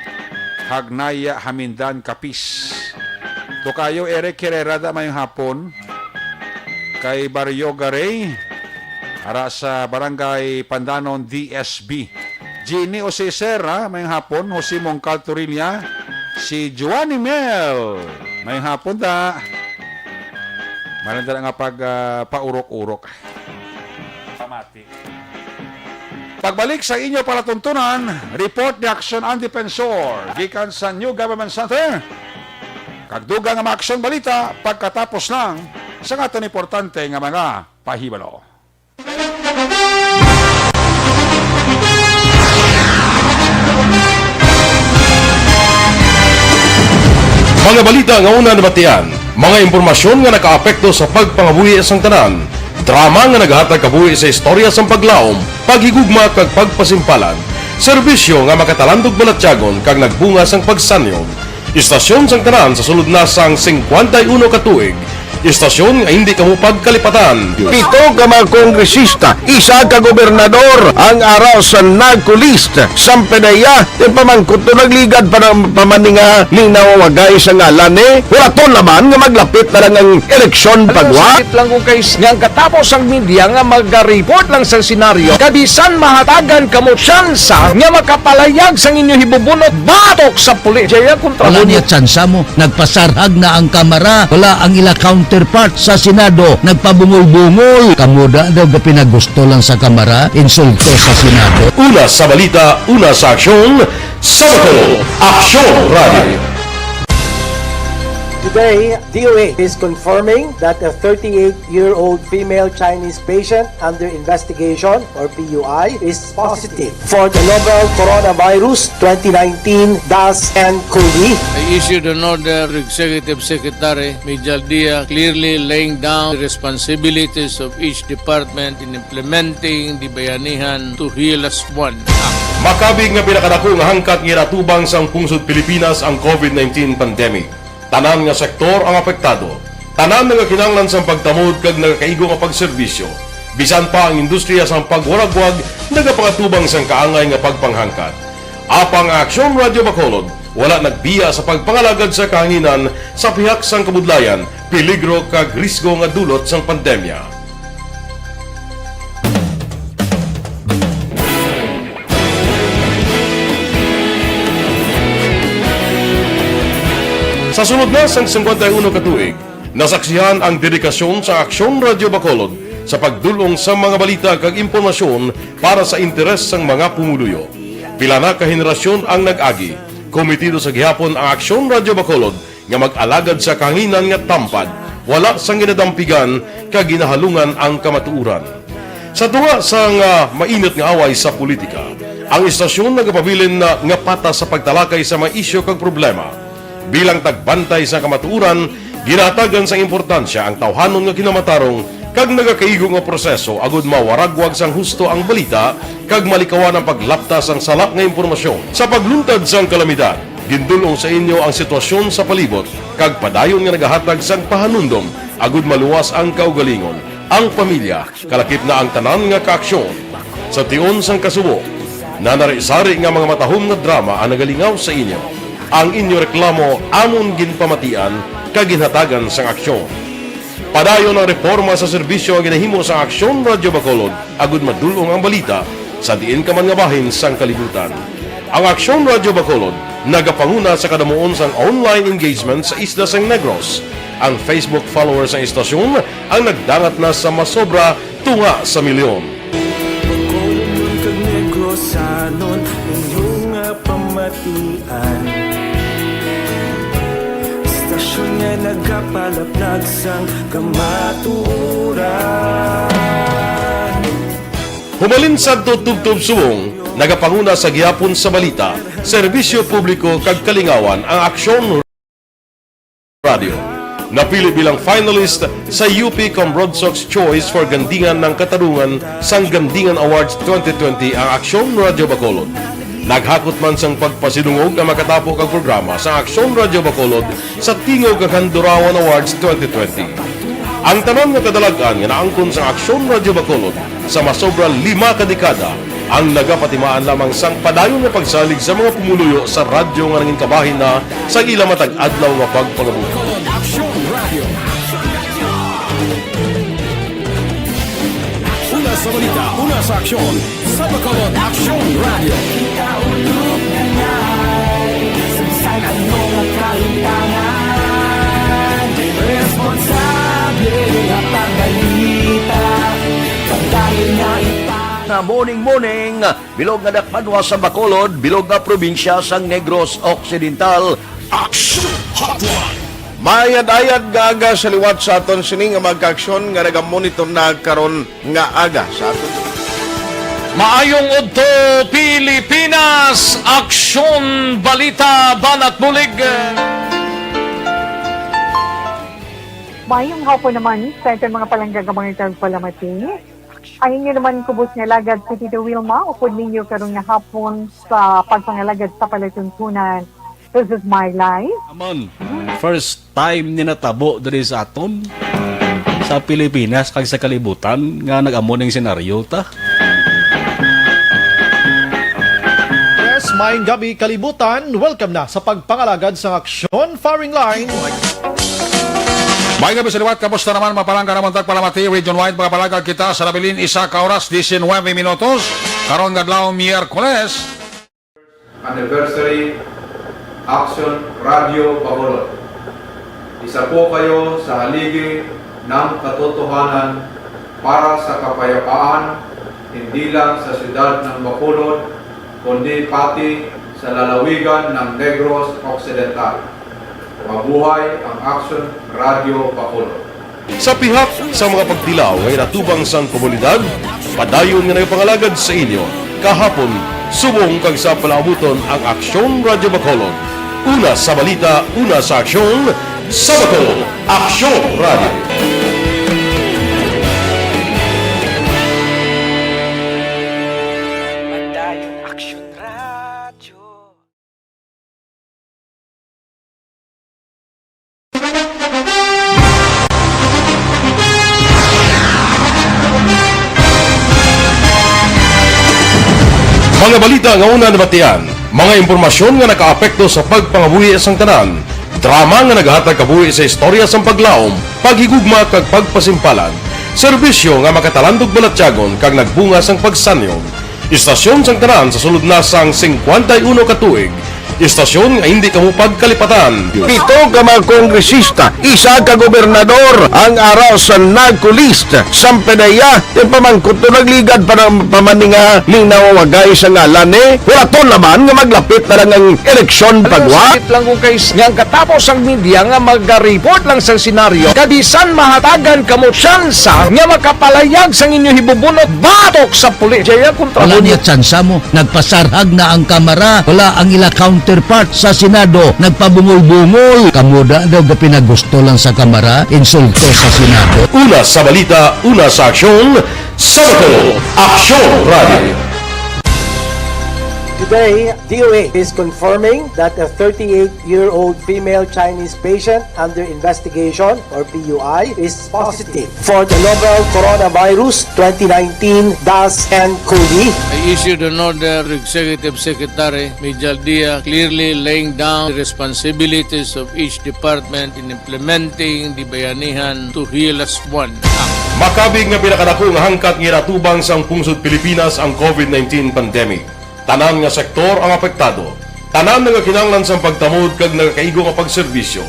Hagnaya, Hamindan, Capiz. Tokayo Eric Herrera, mayong hapon. Kay Barrio Garay, ara sa Barangay Pandanon, DSB. Ginny o Cesar, mayong hapon. Jose Mongcal Torilla. Si Joanny Mel, mayong hapon da. Malanda nga paurok-urok. Pamati. Pagbalik sa inyo palatuntunan, report ni Aksyon ang Depensor gikan sa New Government Center. Kagdugang nga maaksyon balita pagkatapos lang sa aton importante nga mga pahibalo. Mga balita nga una nabatian, mga impormasyon nga nakaapekto sa pagpangabuhi sang tanan, drama nga naghatag kabuhi sa istorya sang paglaom, paghigugma kag pagpasimpalan, serbisyo nga makatalandog balatyagon kag nagbunga sang pagsanyog, istasyon sang tanan sa sulod na sang 51 ka tuig, istasyon nga hindi kamo pagkalipatan. 7 ka mga kongresista, 1 ka gobernador ang araw sa nagkulist sa pedaya yung pamangkot to nagligad para pamaninga ni nawawagay sa ngalan ni wala naman nga maglapit na lang ang eleksyon pagwa. Sakit lang kung kayo nga katapos ang media nga mag-report lang sa senaryo kabisan mahatagan kamo tsansa nga makapalayag sa inyo hibubunot batok sa pulis. Jaya kontra wala niya tsansa mo, nagpasarhag na ang kamera, wala ang ila counterpart sa Senado, nagpabungol-bungol. Kamuda daw pinagusto lang sa kamera, insulto sa Senado. Una sa balita, una sa aksyon, Sabado, Aksyon Radio. Today, DOA is confirming that a 38-year-old female Chinese patient under investigation, or PUI, is positive for the novel coronavirus 2019-nCoV. I issued an order to Executive Secretary Major Dia clearly laying down the responsibilities of each department in implementing the Bayanihan to Heal as One Act. Makabig nga pinakadako nga hangkat nga natubang sang pungsod Pilipinas ang COVID-19 pandemic. Tanan nga sektor ang apektado. Tanan nga kinahanglan sang pagtamod kag nagakaigo nga pagserbisyo. Bisan pa ang industriya sang pagwaragwag nagapakatubang sang kaangay nga pagpanghangkat. Apang Aksyon Radio Bacolod wala nagbiya sa pagpangalagad sa kahanginan sa pihak sang kabudlayan, peligro kag risgo nga dulot sang pandemya. Sa sunod na sang 51 katuig, nasaksihan ang dedikasyon sa Aksyon Radio Bacolod sa pagdulong sa mga balita kag impormasyon para sa interes sang mga pumuluyo. Pila na ka henerasyon ang nag-agi, komitido sa gihapon ang Aksyon Radio Bacolod nga mag-alagad sa kahanginan nga tampad, wala sang ginadampigan kag ginahalungan ang kamatuuran. Sa tunga sang mainit nga away sa politika, ang istasyon nagapabilin na nga patas sa pagtalakay sa mga isyu kag problema. Bilang tagbantay sa kamatuuran, ginatagan sa importansya ang tawhanon nga kinamatarong kag nagakaigo nga proseso agud mawaragwag sang husto ang balita kag malikawan ang paglaptas ang salak nga impormasyon. Sa pagluntad sang kalamidad, Gindulong sa inyo ang sitwasyon sa palibot kag padayon nga nagahatag sang pahanundom agud maluwas ang kaugalingon, ang pamilya, kalakip na ang tanan nga kaaksyon. Sa tion sang kasubo, nanari-sari nga mga matahom nga drama ang nagalingaw sa inyo. Ang inyo reklamo amon ginpamatian kag ginhatagan sang aksyon. Padayon ang reforma sa serbisyo ang ginahimo sa Aksyon Radyo Bacolod agud madulong ang balita sa diin ka man nga bahin sang kalibutan. Ang Aksyon Radyo Bacolod nagapanguna sa kadamuon sang online engagement sa Isla Sang Negros. Ang Facebook followers ng istasyon ang nagdangat na sa masobra tunga sa milyon. Bacolod kag Negros anon inyong pamatian. Istasyon nga nagapalaplag sang kamaturan. Humalin sa tubtub subong, nagapanguna sa gihapon sa balita, serbisyo publiko kag kalingawan ang Aksyon Radio. Napili bilang finalist sa UP Combrodsox Choice for Gandingan ng Katarungan sang Gandingan Awards 2020 ang Aksyon Radio Bacolod. Naghakot man sang pagpasidungog na makatapo kag programa sa Aksyon Radio Bacolod sa Tingog kag Handurawan Awards 2020. Ang tanon nga kadalagan nga naangkon sa Aksyon Radio Bacolod sa masobra 5 kadekada ang nagapatimaan lamang sang padayon nga pagsalig sa mga pumuluyo sa radyo nga nanging kabahin na sa ila matag adlaw nga pagpangabuhi. Aksyon Radio. Una sa balita, una sa aksyon. Sa Bacolod, Aksyon Radio. Ikaulog na ngay, sansan ang mga kaintangan. Responsable at pagbalita, pagdahil na Na morning, bilog nga Magbanua sa Bacolod, bilog nga probinsya sang Negros Occidental. Aksyon Hotline. Mayad-ayad nga aga sa liwat sa aton sini nga magka-aksyon nga nagamonitor na karon nga aga sa aton. Maayong udto Pilipinas, Aksyon Balita Banat Bulig. Mayong hapon naman sa itong mga palanggagamang itong palamati. Ang inyo naman kubos nga lagad sa Tito Wilma, upod ninyo karong nga hapon sa pagpangalagad sa palatuntunan. This is my life. Amon, first time ni natabo diri sa aton sa Pilipinas kag sa kalibutan nga nag-amon ng senaryo ta. Yes, maayong gabi kalibutan. Welcome na sa pagpangalagad sa Aksyon Firing Line. May gabi sa liwat, kamusta naman mapalangga naman tagpalamati, region-wide mga palagag kita sa labilin isa ka oras, 19 minutos, karon gadlaw Miyerkules. Anniversary Aksyon Radio Bacolod. Isa po kayo sa haligi ng katotohanan para sa kapayapaan, hindi lang sa siyudad ng Bacolod, kundi pati sa lalawigan ng Negros Occidental. Mabuhay ang Aksyon Radio Bacolod. Sa pihak sa mga pagtilaw ngay natubang sang komunidad, padayon nga nagpangalagad sa inyo. Kahapon, subong kag sa palaabuton ang Aksyon Radio Bacolod. Una sa balita, una sa aksyon, sa Bacolod, Aksyon Radio. Mga balita nga una nabatian, mga impormasyon nga nakaapekto sa pagpangabuhi sang tanan, drama nga naghatag kabuhi sa istorya sang paglaom, paghigugma kag pagpasimpalan, serbisyo nga makatalandog balatyagon kag nagbunga sang pagsanyog, istasyon sang tanan sa sulod na sang 51 ka tuig, istasyon nga hindi kamo pagkalipatan. Pito ka mga kongresista, isa ka gobernador, ang araw sa nagkulist, sampedaya, yung pamangkot to nagligad para pamaninga ning nawawagay sa ngalan wala to naman nga maglapit na lang ang eleksyon pagwa. Sakit lang kung kayo nga katapos ang media nga mag-report lang sa senaryo, kadisan mahatagan kamo tsansa nga makapalayag sang inyo hibubunot batok sa pulis. Jaya kontra Wala niya tsansa mo, nagpasarhag na ang kamera, wala ang ila counterpart sa Senado, nagpabungol-bungol. Kamuda daw ga pinagusto lang sa kamera, insulto sa Senado. Una sa balita, una sa aksyon, sa Bacolod, Aksyon Radio. Today, DOA is confirming that a 38-year-old female Chinese patient under investigation, or PUI, is positive for the novel coronavirus 2019-nCoV. I issued an order to Executive Secretary Major Dia clearly laying down the responsibilities of each department in implementing the Bayanihan to Heal as One Act. Makabig nga pinakadako nga hangkat nga natubang sang pungsod Pilipinas ang COVID-19 pandemic. Tanan nga sektor ang apektado. Tanan nga kinahanglan sang pagtamod kag nagakaigo nga pagserbisyo.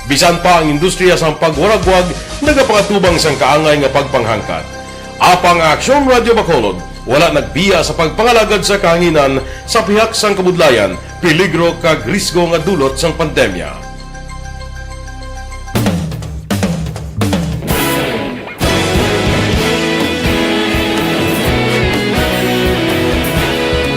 Bisan pa ang industriya sang pagwaragwag nagapangatubang sang kaangay nga pagpanghangkat. Apang Aksyon Radio Bacolod wala nagbiya sa pagpangalagad sa kahanginan sa pihak sang kabudlayan, peligro kag risgo nga dulot sang pandemya.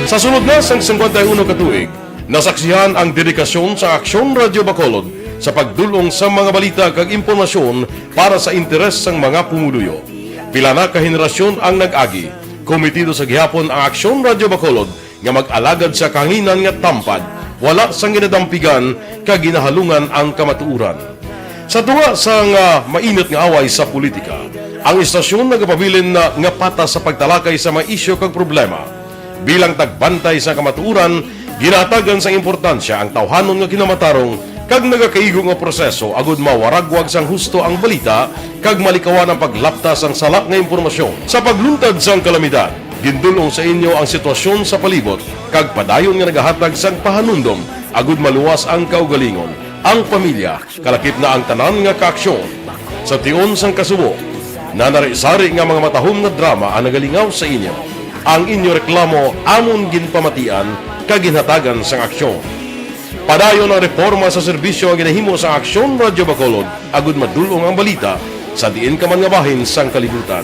Sa sunod na sang 51 katuig, nasaksihan ang dedikasyon sa Aksyon Radio Bacolod sa pagdulong sa mga balita kag impormasyon para sa interes sang mga pumuluyo. Pila na ka henerasyon ang nag-agi, komitido sa gihapon ang Aksyon Radio Bacolod nga mag-alagad sa kahanginan nga tampad, wala sang ginadampigan kag ginahalungan ang kamatuuran. Sa tuwa sang mainit nga away sa politika, ang istasyon nagapabilin na nga patas sa pagtalakay sa mga isyu kag problema. Bilang tagbantay sa kamatuuran, ginatagan sa importansya ang tawhanon nga kinamatarong kag nagakaigo nga proseso agud mawaragwag sang husto ang balita kag malikawan ang paglaptas ang salak nga impormasyon. Sa pagluntad sang kalamidad, gindulong sa inyo ang sitwasyon sa palibot kag padayon nga nagahatag sang pahanundom agud maluwas ang kaugalingon, ang pamilya, kalakip na ang tanan nga kaaksyon. Sa tion sang kasubo, nanari-sari nga mga matahom nga drama ang nagalingaw sa inyo. Ang inyo reklamo amon ginpamatian kag ginhatagan sang aksyon. Padayon ang reforma sa serbisyo nga ginahimo sa Aksyon Radio Bacolod agud madulong ang balita sa diin ka man nga bahin sang kalibutan.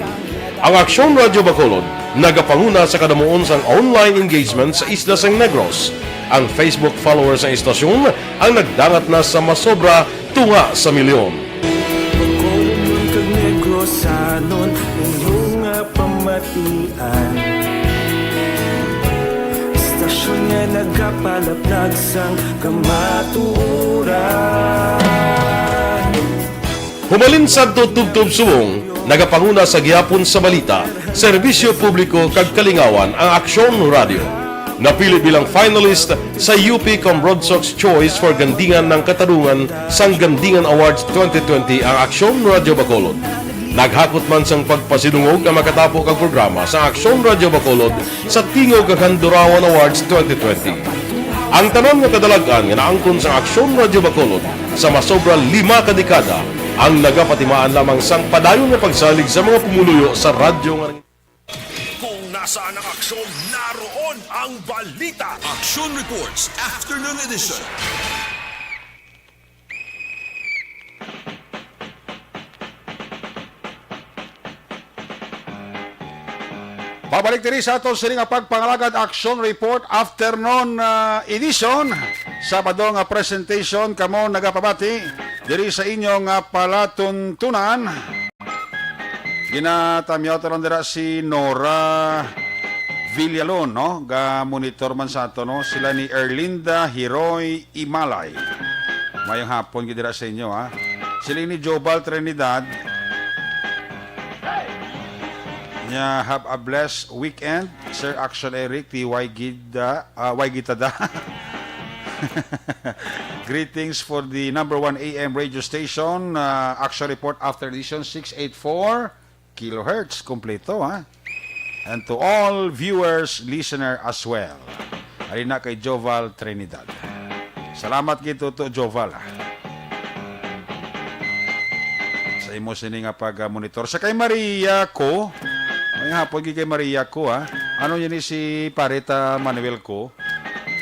Ang Aksyon Radio Bacolod nagapanguna sa kadamuon sang online engagement sa isla sang Negros. Ang Facebook followers sa istasyon ang nagdangat na sa masobra tunga sa milyon. Bacolod kag Negros sanon inyong pamatian. Istasyon nga nagapalaplag sang kamatuuran. Humalin sa tutubtub suwong, nagapanguna sa gihapon sa balita, serbisyo publiko kag kalingawan ang Aksyon Radio. Napili bilang finalist sa UP Broadsox Choice for Gandingan ng Katarungan sang Gandingan Awards 2020 ang Aksyon Radio Bacolod. Naghakot man sang pagpasidungog ang makatapo kag programa sa Aksyon Radio Bacolod sa Tingog kag Handurawan Awards 2020. Ang tanan nga kadalagan nga naangkon sa Aksyon Radio Bacolod sa masobra 5 ka dekada ang nagapatimaan lamang sang padayon nga pagsalig sa mga pumuluyo sa radyo nga. Kung nasaan ang aksyon, naroon ang balita. Aksyon Reports Afternoon Edition. Pabalik diri sa aton sining nga pagpangalagad Aksyon Report Afternoon Edition. Sabado nga presentation kamo nagapabati diri sa inyong palatuntunan. Ginatamyaw taron dira si Nora Villalon, no? Ga monitor man sa ato, no? Sila ni Erlinda Hiroy Imalay. Mayong hapon gidira sa inyo, ha? Sila ni Jobal Trinidad. Nya have a blessed weekend, Sir Aksyon Eric, T.Y. Gitada. Greetings for the number 1 AM radio station, Aksyon Report After Edition 684 kilohertz, kompleto, ha? And to all viewers, listener as well. Ay na kay Joval Trinidad. Salamat gito to Joval, ha? Sa imo sini nga pag-monitor. Sa kay Maria ko, may hapon kay Maria ko, ha? Ano yun si Parita Manuel ko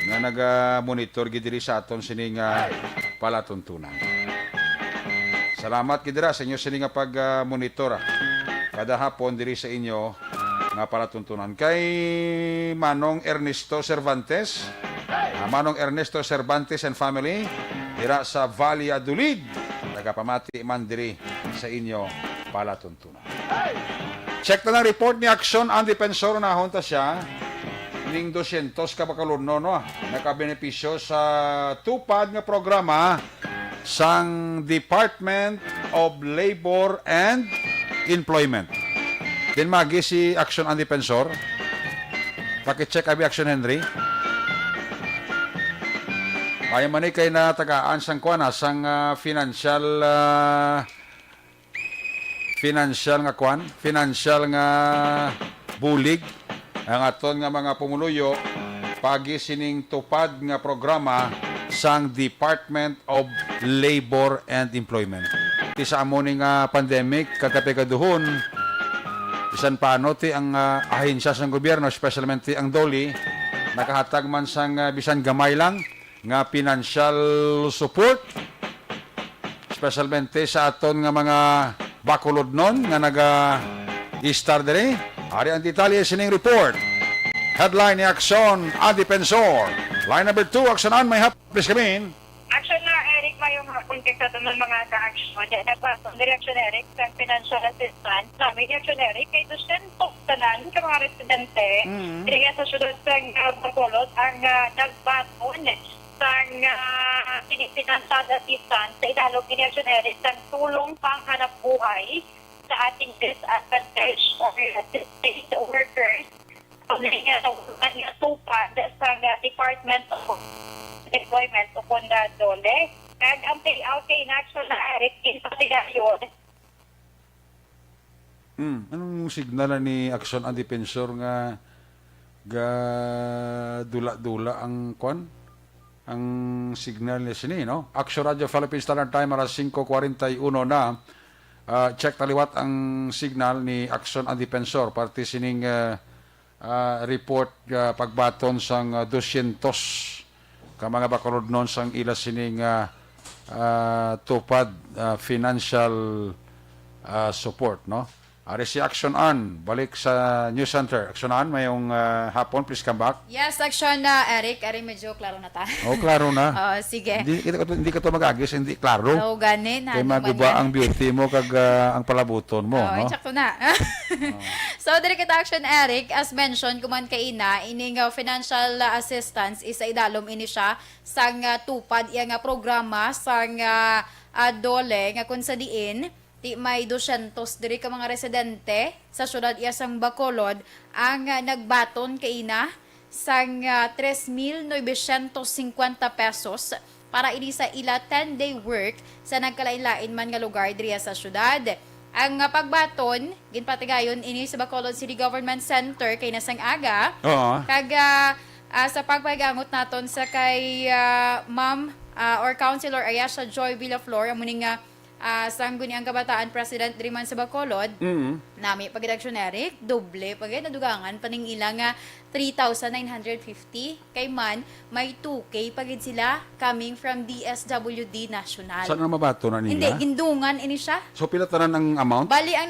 na nag-monitor gidiri sa aton sini nga palatuntunan. Salamat gidira sa inyo sini nga pag-monitor, kada hapon diri sa inyo nga palatuntunan. Kay Manong Ernesto Cervantes, Manong Ernesto Cervantes and family dira sa Valladolid, nagapamati man diri sa inyo palatuntunan. Check na ng report ni Aksyon ang Depensor na honta siya Ining 200 ka bakaluno, no? Nakabenepisyo sa tupad nga programa sang Department of Labor and Employment. Din magi si Aksyon ang Depensor. Pakicheck abi Aksyon Henry. Ay man kay na tagaan sang kuana sang financial nga bulig ang aton nga mga pumuluyo pagi sining tupad nga programa sang Department of Labor and Employment. Ti sa amo ning pandemic katapegaduhon isan paano ti ang ahensya sang gobyerno, especially ang DOLE, nakahatag man sang bisan gamay lang nga financial support, especially sa aton nga mga bakulod nun nga naga-star diri. Ari ang detalye sining report. Headline ni Aksyon ang Depensor. Line number 2, Aksyonan, may hap. Please come in. Aksyon na, Eric, mayong hapon sa ng mga ka-aksyon. Nagpasong Direksyon, Eric, sa financial assistance. Namin, Direksyon, Eric, kay Dusento tanan ka mga residente. Kaya sa syudad sa Bacolod, ang nagbaton sang pinipinansad assistance sa idalog ni Direksyon, Eric, sa tulong panghanap buhay sa ating disadvantaged or state workers. Ang tupad sa Department of Employment o kunda DOLE. And ang payout kay Aksyon na Eric in Patigayon. Anong signal ni Aksyon ang Depensor nga dula-dula ang kwan? Ang signal niya sini, no? Aksyon Radio Philippine Standard Time alas 5:41 na. Check taliwat ang signal ni Aksyon ang Depensor. Parte sining report pagbaton sang 200 ka mga bakulod nun sang ila sining tupad financial support, no? Ari si Aksyon An, balik sa News Center. Aksyon An, mayong hapon, please come back. Yes, Aksyon na, Eric. Ari, medyo klaro na ta. Oh, klaro na. Sige. Hindi ka to mag-agis, hindi klaro. Oo, ganin. Kaya maguba ang beauty mo kag ang palabuton mo, no? Check to na. So, diri kita Aksyon, Eric, as mentioned, kuman kaina, ining financial assistance is idalom ini siya sang tupad iya nga programa sang DOLE nga kung sa diin ti may 200 diri ka mga residente sa syudad iya sang Bacolod ang nagbaton kaina sang 3,950 pesos para ini sa ila 10-day work sa nagkalain-lain man nga lugar diri sa syudad. Ang pagbaton ginpatigayon ini sa Bacolod City Government Center kay nasang aga. Kaga sa pagpahigangot naton sa kay Ma'am or Councilor Ayasha Joy Villaflor amuning sangguni ang kabataan president diri man sa Bacolod. Nami pagredaksyon Eric, doble pagay nadugangan paning ilang 3,950 kay man may 2K pagid sila coming from DSWD National. Saan na mabato na nila? Hindi, gindungan ini siya. So pila tanan ang amount? Bali ang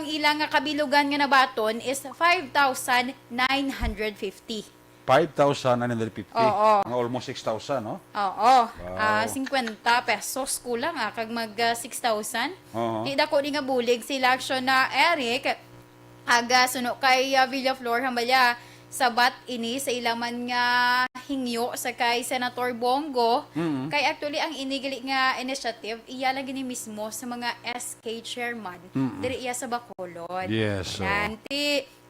ilang kabilugan nga nabaton is 5,950. 5,950. Oo. Ang almost 6,000, no? Oo. Wow. 50 pesos kulang kag mag 6,000. Di dako ni nga bulig sila Aksyon na Eric aga suno kay Villaflor hambalya sabat ini sa ilang man nga hingyo sa kay Senator Bongo. Kay actually ang inigali nga initiative iya lang gini mismo sa mga SK chairman diri iya sa Bacolod. Yes. And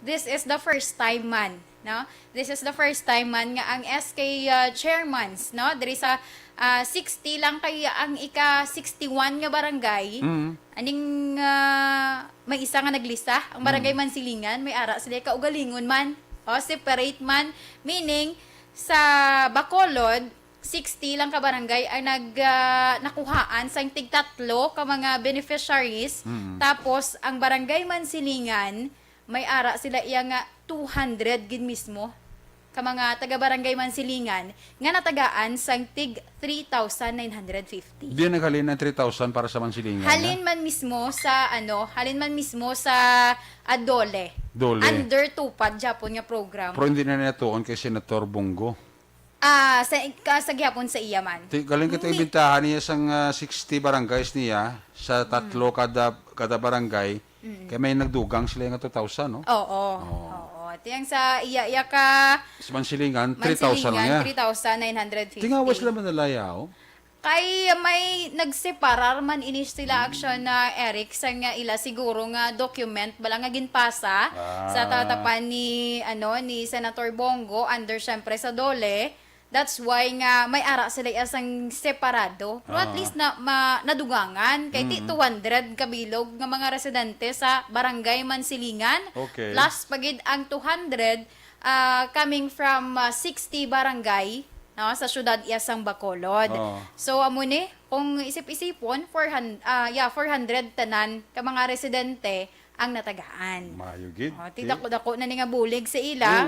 this is the first time man, no? This is the first time man nga ang SK chairmans, no? Diri sa 60 lang kay ang ika-61 nga barangay. Aning may isa nga naglista, ang barangay Mansilingan, may ara sila kaugalingon man. O separate man, meaning sa Bacolod 60 lang ka barangay ang nakuhaan sa tig-tatlo ka mga beneficiaries. Tapos ang barangay Mansilingan may ara sila iya nga 200 gid mismo ka mga taga-barangay Mansilingan nga natagaan sang tig 3,950. Di naghalin ng 3,000 para sa Mansilingan. Halin man mismo sa DOLE. DOLE. Under tupad Japon nga program. Pero hindi na natuon kay Senator Bongo. Sa gihapon sa iya man. Galing ka ito ibintahan niya sang 60 barangays niya sa tatlo kada barangay. Kaya may nagdugang sila yung 2,000, no? Oo. tiyang sa iya ka Mansilingan, 3,000 lang ya. 3,950. Tingawas lang manalayaw. Kay may nagseparar man inis sila aksyon na Eric sa nga ila siguro nga document bala nga ginpasa sa tatapan ni Senator Bongo under syempre sa dole. That's why nga may ara sila asang separado. Pero at least na nadugangan kay 200 kabilog nga mga residente sa barangay Mansilingan. Okay. Plus pagid ang 200 coming from 60 barangay sa syudad Iasang Bacolod. So amo ni kung isip-isipon 400 tanan ka mga residente ang natagaan. Mayugid. Tidako-dako na ni nga bulig sa ila.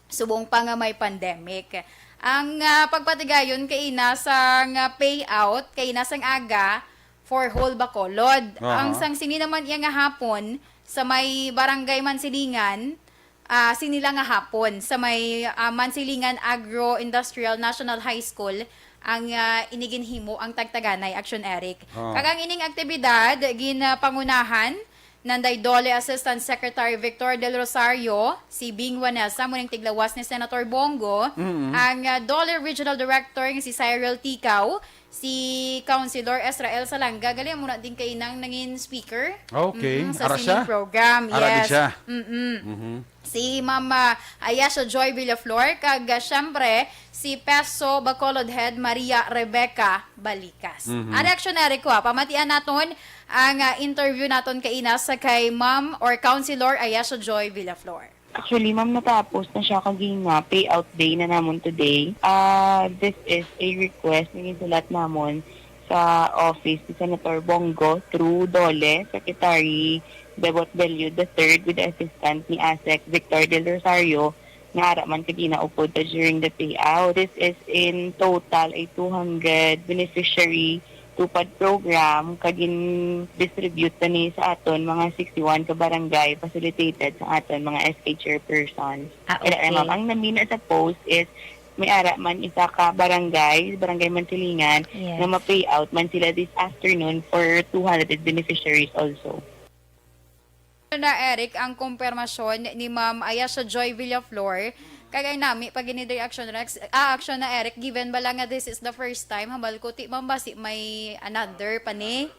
Subong pa nga may pandemic. Ang pagpatigayon kay ina sang payout kay ina sang aga for whole Bacolod. Ang sang sini naman iya nga hapon sa may barangay Mansilingan, sinila nga hapon sa may Mansilingan Agro-Industrial National High School ang iniginhimo ang tagtaganay Aksyon Eric. Kagang ining aktibidad ginapangunahan nanday Dole Assistant Secretary Victor Del Rosario, si Bing Wanesa muning tiglawas ni Senator Bongo, ang Dole Regional Director si Cyril Ticaw, si Councilor Israel Salanga, gali muna din kay nang nangin speaker. Okay. Sa Ara sining siya? program. Ara Yes. di siya? Si Mama Ayasha Joy Villaflor, kag syempre si Peso Bacolod Head Maria Rebecca Balikas. Action Eric ko, pamatian naton ang interview naton kay ina sa kay Ma'am or Councilor Ayasha Joy Villaflor. Actually, ma'am, natapos na siya kaging payout day na namon today. This is a request ng isulat namon sa office ni Senator Bongo through Dole, Secretary Bebot Belio III with the assistant ni ASEC Victor Del Rosario nga ara man kagina upod during the payout. This is in total a 200 beneficiary tupad program kagin distribute ni sa aton mga 61 ka barangay facilitated sa aton mga SK chairpersons. Okay. Ang namina sa post is may ara man isa ka barangay Mansilingan na ma-payout man sila this afternoon for 200 beneficiaries also. Na Eric, ang kumpirmasyon ni Ma'am Ayasha Joy Villaflor, kagay nami pag giniday action na Eric, given bala nga this is the first time, hambal ko ti mambasi may another pa ni,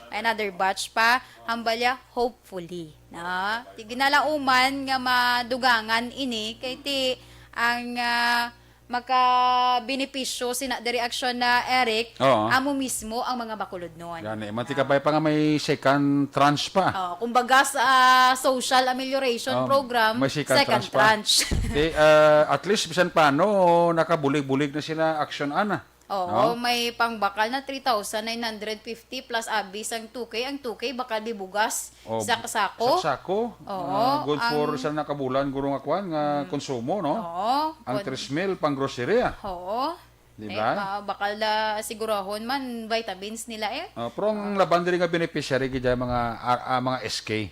another batch pa, hambalya hopefully, na, ti ginalauman nga madugangan ini, kay ti ang maka-benepisyo sina diri aksyon na Eric, amo mismo ang mga Bacolod noon. Gani, mantika pa nga may second tranche pa. Kumbaga sa social amelioration program, may second tranche. At least bisan paano nakabulig-bulig na sila aksyon ana. May pangbakal na 3,950 plus abis ang 2K. Ang 2K bakal bibugas sa kasako. Sa kasako. Good for sa nakabulan gurong akwan nga konsumo, no? Ang 3,000 pang grocery. Diba? Bakal na sigurahon man vitamins nila pero ang laban din nga beneficiary gid mga SK.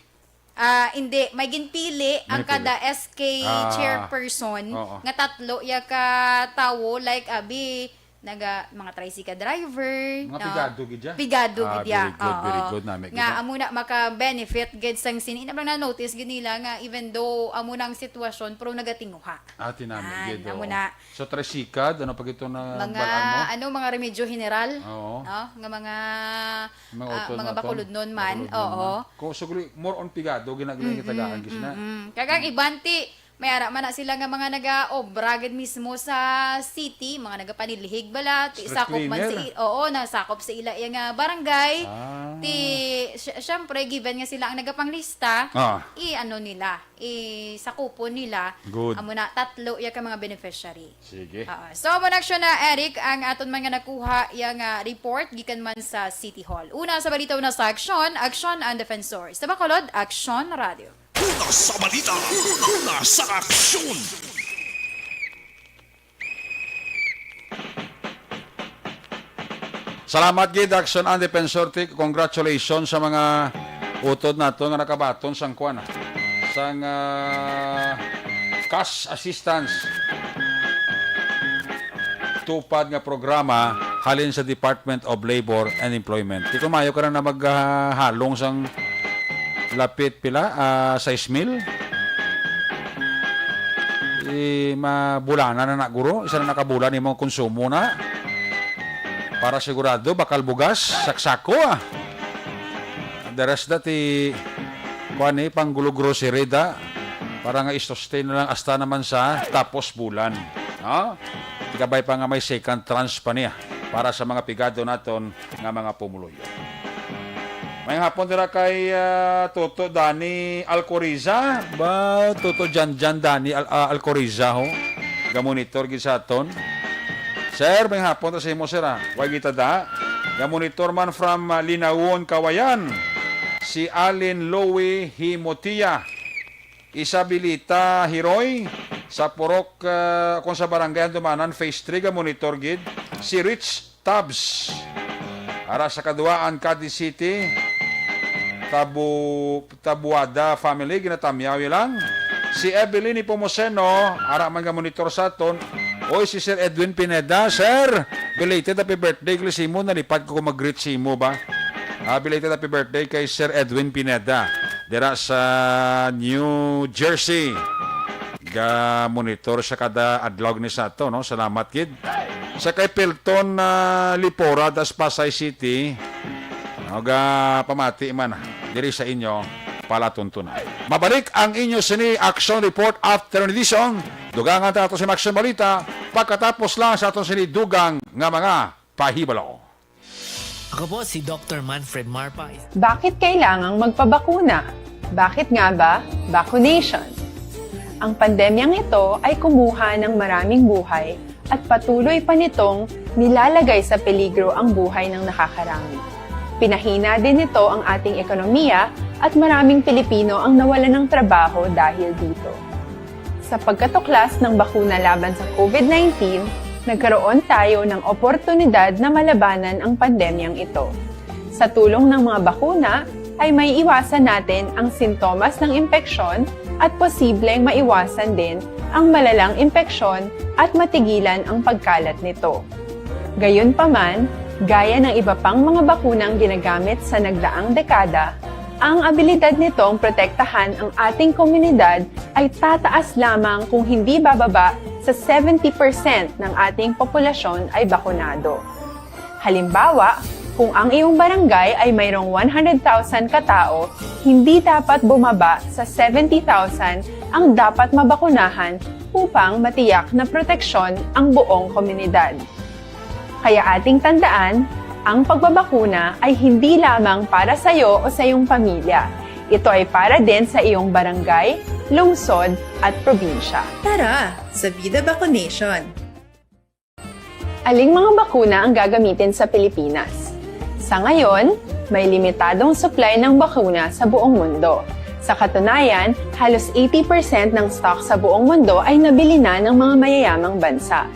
Hindi, may ginpili ang kada SK chairperson nga tatlo ya ka tawo like abi mga tricycle driver, mga pigado gid ya. Pigado gid ya. Very good namin. Nga amo na maka-benefit gid sang sini. Nabang na notice gid nila nga even though amo nang sitwasyon pero nagatinguha. Tinami gid. Amo na. So tricycle ano pag ito na mga mga remedyo general, nga mga Bacolod noon man. Kung sugli more on pigado ginagaling gitagaan gis na. Kagang ibanti may ara man na sila nga mga naga-obra gid mismo sa city, mga nagapanilihig bala, ti sakop man nasakop sa ila nga barangay. Ti syempre given nga sila ang nagapanglista, sakupon nila. Amo na tatlo ya ka mga beneficiary. Sige. So mo action na Eric ang aton man nga nakuha yang report gikan man sa City Hall. Una sa balita na sa Aksyon ang Defensor. Sa Bacolod, Aksyon Radio. Una sa balita, una sa aksyon. Salamat gid Aksyon ang Defensor. Congratulations sa mga utod nato nga nakabaton sang kuan. Sang cash assistance. Tupad nga programa halin sa Department of Labor and Employment. Ito mayo ka na maghalong sang lapit pila 6,000 mabulanan na guro. Isa na nakabulan ni mong konsumo na. Para sigurado, bakal bugas, saksako The rest dati, kuhan panggulo grocery da. Para nga istostay na lang hasta naman sa tapos bulan. Tikabay pa nga may second tranche pa niya para sa mga pigado naton nga mga pumuloy. May hapon dira kay Toto Dani Alcoriza. Ba, Toto Jan Dani Alcoriza ho. Gamonitor gid sa aton. Sir, may hapon ta sa imo sir Wag kita da. Gamonitor man from Linawon, Kawayan. Si Alin Lowe Himotia. Isabilita Hiroy sa Purok kung sa barangay Dumanan phase 3 monitor gid si Rich Tabs ara sa kaduaan Cadiz City Tabuada family ginatamyaw lang si Evelyn Pomoseno ara man ga monitor sa aton oy si Sir Edwin Pineda sir belated happy birthday Glisimo nalipad ko mag-greet si mo ba belated happy birthday kay Sir Edwin Pineda dira sa New Jersey. Ga-monitor sa kada adlog ni sa to, no? Salamat, kid. Sa kay Pilton Lipora, das Pasay City, pamati man, diri sa inyo, palatuntunan. Mabalik ang inyo sini Aksyon Report Afternoon Edition. Dugangan tato si Aksyon Balita, pagkatapos lang sa ato sini Dugang nga mga pahibalo. Ako po si Dr. Manfred Marpa. Bakit kailangang magpabakuna? Bakit nga ba vaccination? Ang pandemyang ito ay kumuha ng maraming buhay at patuloy pa nitong nilalagay sa peligro ang buhay ng nakakarami. Pinahina din nito ang ating ekonomiya at maraming Pilipino ang nawalan ng trabaho dahil dito. Sa pagkatuklas ng bakuna laban sa COVID-19, nagkaroon tayo ng oportunidad na malabanan ang pandemyang ito. Sa tulong ng mga bakuna, ay may iwasan natin ang sintomas ng impeksyon at posibleng maiwasan din ang malalang impeksyon at matigilan ang pagkalat nito. Gayunpaman, gaya ng iba pang mga bakunang ginagamit sa nagdaang dekada, ang abilidad nitong protektahan ang ating komunidad ay tataas lamang kung hindi bababa sa 70% ng ating populasyon ay bakunado. Halimbawa, kung ang iyong barangay ay mayroong 100,000 katao, hindi dapat bumaba sa 70,000 ang dapat mabakunahan upang matiyak na proteksyon ang buong komunidad. Kaya ating tandaan, ang pagbabakuna ay hindi lamang para sa iyo o sa iyong pamilya. Ito ay para din sa iyong barangay, lungsod at probinsya. Tara, sa Vida Vaccination! Aling mga bakuna ang gagamitin sa Pilipinas? Sa ngayon, may limitadong supply ng bakuna sa buong mundo. Sa katunayan, halos 80% ng stock sa buong mundo ay nabili na ng mga mayayamang bansa.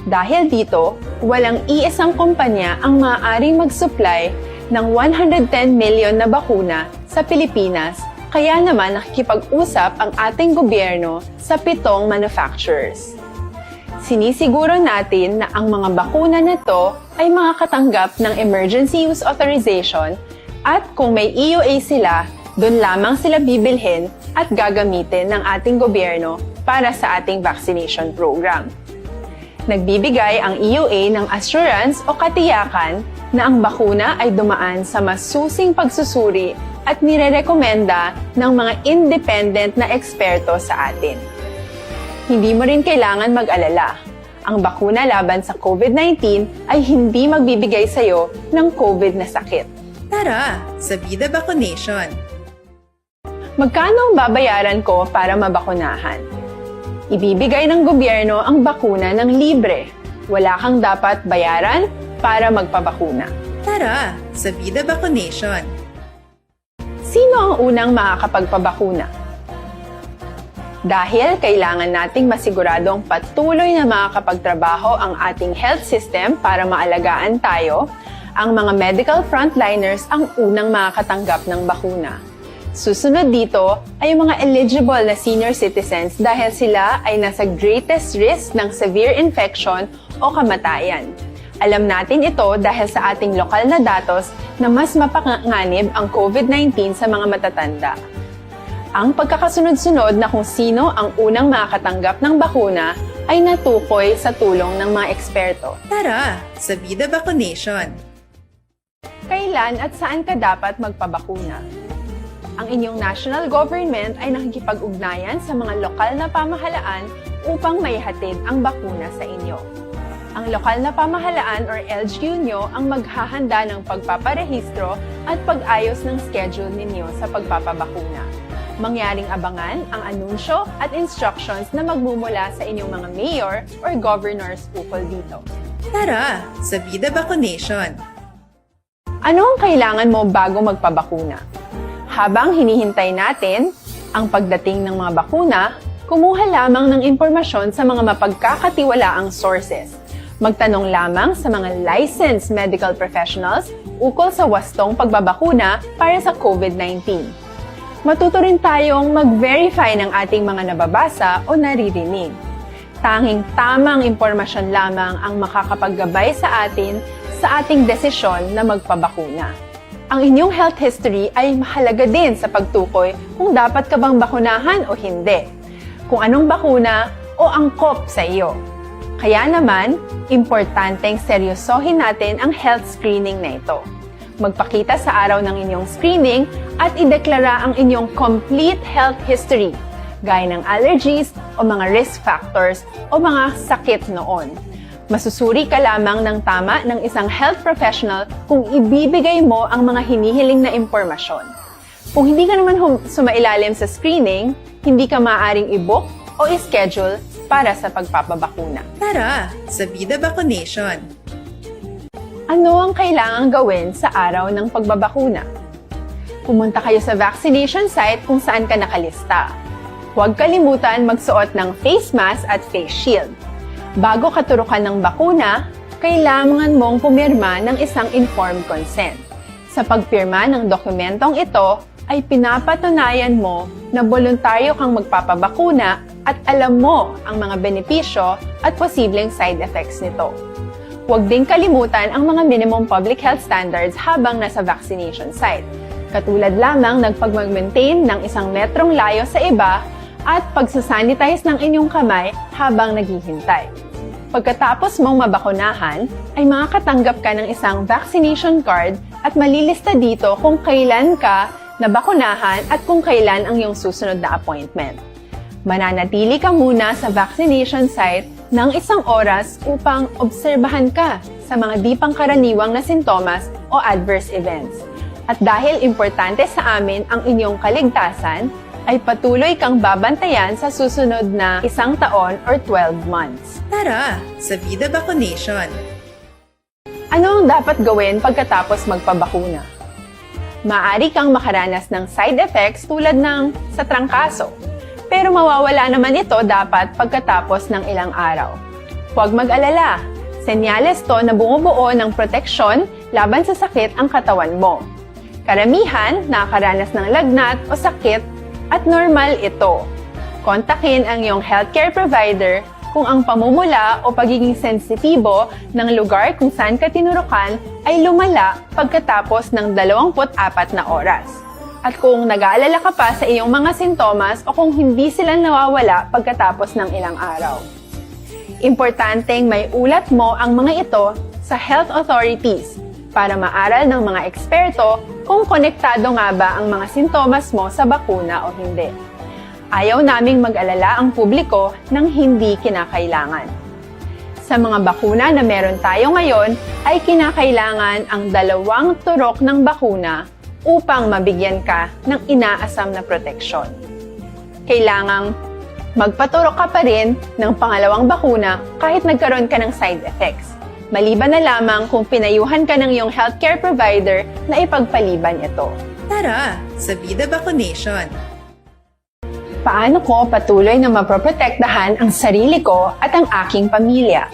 Dahil dito, walang iisang kumpanya ang maaaring mag-supply ng 110 million na bakuna sa Pilipinas, kaya naman nakikipag-usap ang ating gobyerno sa 7 manufacturers. Sinisiguro natin na ang mga bakuna na to ay makakatanggap ng Emergency Use Authorization at kung may EUA sila, doon lamang sila bibilhin at gagamitin ng ating gobyerno para sa ating vaccination program. Nagbibigay ang EUA ng assurance o katiyakan na ang bakuna ay dumaan sa masusing pagsusuri at nirerekomenda ng mga independent na eksperto sa atin. Hindi mo rin kailangan mag-alala. Ang bakuna laban sa COVID-19 ay hindi magbibigay sa iyo ng COVID na sakit. Tara, sa Vida Vaccination! Magkano ang babayaran ko para mabakunahan? Ibibigay ng gobyerno ang bakuna ng libre. Wala kang dapat bayaran para magpabakuna. Tara, sa Vida Vaccination! Sino ang unang makakapagpabakuna? Dahil kailangan nating masiguradong patuloy na makakapagtrabaho ang ating health system para maalagaan tayo, ang mga medical frontliners ang unang makakatanggap ng bakuna. Susunod dito ay yung mga eligible na senior citizens dahil sila ay nasa greatest risk ng severe infection o kamatayan. Alam natin ito dahil sa ating lokal na datos na mas mapanganib ang COVID-19 sa mga matatanda. Ang pagkakasunod-sunod na kung sino ang unang makakatanggap ng bakuna ay natukoy sa tulong ng mga eksperto. Tara, sa Vida Vaccination! Kailan at saan ka dapat magpabakuna? Ang inyong national government ay nakikipag-ugnayan sa mga lokal na pamahalaan upang maihatid ang bakuna sa inyo. Ang lokal na pamahalaan or LGU nyo ang maghahanda ng pagpaparehistro at pag-ayos ng schedule ninyo sa pagpapabakuna. Mangyaring abangan ang anunsyo at instructions na magmumula sa inyong mga mayor or governors ukol dito. Tara, sa Vida Vaccination! Ano ang kailangan mo bago magpabakuna? Habang hinihintay natin ang pagdating ng mga bakuna, kumuha lamang ng impormasyon sa mga mapagkakatiwalaang sources. Magtanong lamang sa mga licensed medical professionals ukol sa wastong pagbabakuna para sa COVID-19. Matuto rin tayong mag-verify ng ating mga nababasa o naririnig. Tanging tamang impormasyon lamang ang makakapaggabay sa atin sa ating desisyon na magpabakuna. Ang inyong health history ay mahalaga din sa pagtukoy kung dapat ka bang bakunahan o hindi, kung anong bakuna o angkop sa iyo. Kaya naman, importanteng seryosohin natin ang health screening na ito. Magpakita sa araw ng inyong screening at ideklara ang inyong complete health history, gaya ng allergies o mga risk factors o mga sakit noon. Masusuri ka lamang ng tama ng isang health professional kung ibibigay mo ang mga hinihiling na impormasyon. Kung hindi ka naman sumailalim sa screening, hindi ka maaaring i-book o i-schedule para sa pagpapabakuna. Tara, sa Vida Vaccination! Ano ang kailangang gawin sa araw ng pagbabakuna? Pumunta kayo sa vaccination site kung saan ka nakalista. Huwag kalimutan magsuot ng face mask at face shield. Bago katurukan ng bakuna, kailangan mong pumirma ng isang informed consent. Sa pagpirma ng dokumentong ito, ay pinapatunayan mo na voluntaryo kang magpapabakuna at alam mo ang mga benepisyo at posibleng side effects nito. Huwag din kalimutan ang mga minimum public health standards habang nasa vaccination site. Katulad lamang nagpag-maintain ng 1 metrong layo sa iba at pagsasanitize ng inyong kamay habang naghihintay. Pagkatapos mong mabakunahan, ay makakatanggap ka ng isang vaccination card at malilista dito kung kailan ka nabakunahan at kung kailan ang iyong susunod na appointment. Mananatili ka muna sa vaccination site ng 1 oras upang obserbahan ka sa mga di pangkaraniwang na sintomas o adverse events. At dahil importante sa amin ang inyong kaligtasan, ay patuloy kang babantayan sa susunod na 1 taon or 12 months. Tara, sa Vida Vaccination! Ano ang dapat gawin pagkatapos magpabakuna? Maaari kang makaranas ng side effects tulad ng sa trangkaso, pero mawawala naman ito dapat pagkatapos ng ilang araw. Huwag mag-alala, senyales to na bumubuo ng proteksyon laban sa sakit ang katawan mo. Karamihan nakakaranas ng lagnat o sakit at normal ito. Kontakin ang iyong healthcare provider kung ang pamumula o pagiging sensitibo ng lugar kung saan ka tinurukan ay lumala pagkatapos ng 24 na oras. At kung nag-aalala ka pa sa iyong mga sintomas o kung hindi sila nawawala pagkatapos ng ilang araw. Importanteng may ulat mo ang mga ito sa health authorities para maaral ng mga eksperto kung konektado nga ba ang mga sintomas mo sa bakuna o hindi. Ayaw naming mag-alala ang publiko ng hindi kinakailangan. Sa mga bakuna na meron tayo ngayon, ay kinakailangan ang 2 turok ng bakuna upang mabigyan ka ng inaasam na proteksyon. Kailangang magpaturok ka pa rin ng pangalawang bakuna kahit nagkaroon ka ng side effects. Maliban na lamang kung pinayuhan ka ng iyong healthcare provider na ipagpaliban ito. Tara, sa Vida Vaccination! Paano ko patuloy na maproprotektahan ang sarili ko at ang aking pamilya?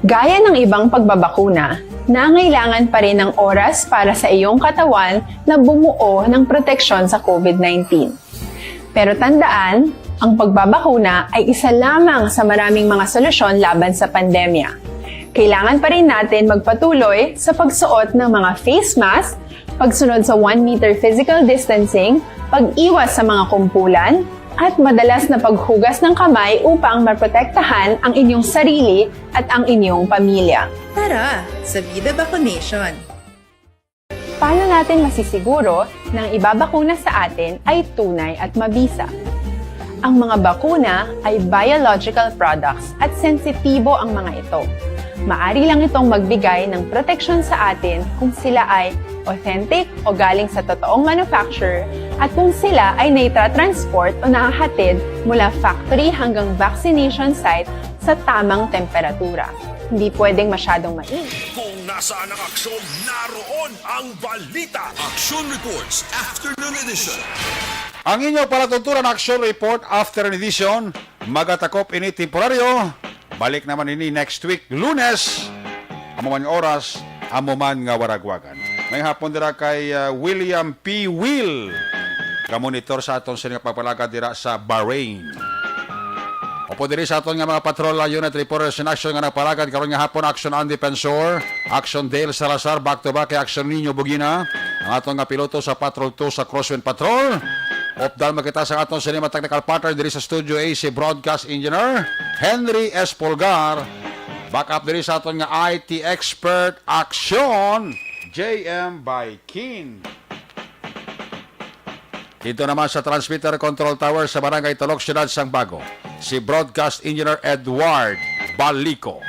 Gaya ng ibang pagbabakuna, nangailangan pa rin ng oras para sa iyong katawan na bumuo ng proteksyon sa COVID-19. Pero tandaan, ang pagbabakuna ay isa lamang sa maraming mga solusyon laban sa pandemya. Kailangan pa rin natin magpatuloy sa pagsuot ng mga face mask, Pagsunod sa 1 meter physical distancing, pag-iwas sa mga kumpulan, at madalas na paghugas ng kamay upang maprotektahan ang inyong sarili at ang inyong pamilya. Tara, sa Vida Vaccination! Paano natin masisiguro na ang ibabakuna sa atin ay tunay at mabisa? Ang mga bakuna ay biological products at sensitibo ang mga ito. Maari lang itong magbigay ng proteksyon sa atin kung sila ay authentic o galing sa totoong manufacturer at kung sila ay naitra-transport o nahahatid mula factory hanggang vaccination site sa tamang temperatura. Hindi pwedeng masyadong mainit. Kung nasaan ang aksyon, naroon ang balita. Aksyon Reports Afternoon Edition. Ang inyong palatuntunan Action Report Afternoon Edition, magatakop ini temporaryo. Balik naman ini next week, Lunes. Amo man oras, amo man nga waragwagan. May hapon dira kay William P. Will. Kamonitor sa aton sa pagpalagad dira sa Bahrain. Opo diri sa aton nga mga patrol unit reporters in action nga nagpalagad karon nga hapon Action on Defensor, Action Dale Salazar back to back kay Action Niño Bugina. Ang aton nga piloto sa Patrol 2 sa Crosswind Patrol. Opdal makita sa aton cinema technical partner diri sa Studio A si Broadcast Engineer Henry S. Polgar. Back up diri sa aton nga IT expert Aksyon JM by Kin. Dito naman sa Transmitter Control Tower sa Barangay Talok, Siyudad Sangbago, si Broadcast Engineer Edward Balico.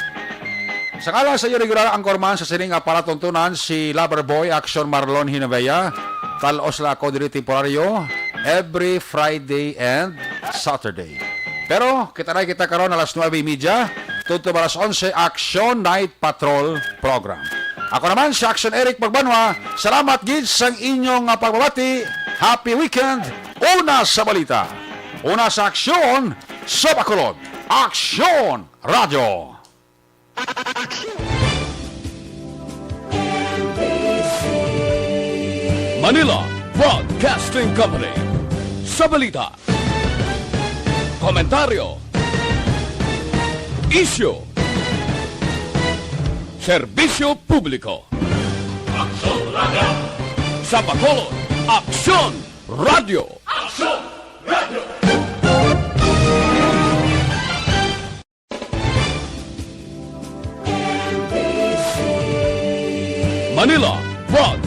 Sa ngalan sa iyo regular anchorman sa sining palatuntunan si Loverboy Action Marlon Hinavea. Talos la ako diri temporaryo every Friday and Saturday. Pero kita karon alas 9:30 tuto alas 11 Action Night Patrol Program. Ako naman si Action Eric Magbanua. Salamat gid sa inyong pagbabati. Happy weekend. Una sa balita. Una sa aksyon sa Bacolod. Aksyon Radio. Manila Broadcasting Company. Sa balita. Komentaryo. Issue. Serbisyo publiko. Aksyon Radio. Sa Bacolod. Aksyon Radio. Aksyon Radio. Manila Broad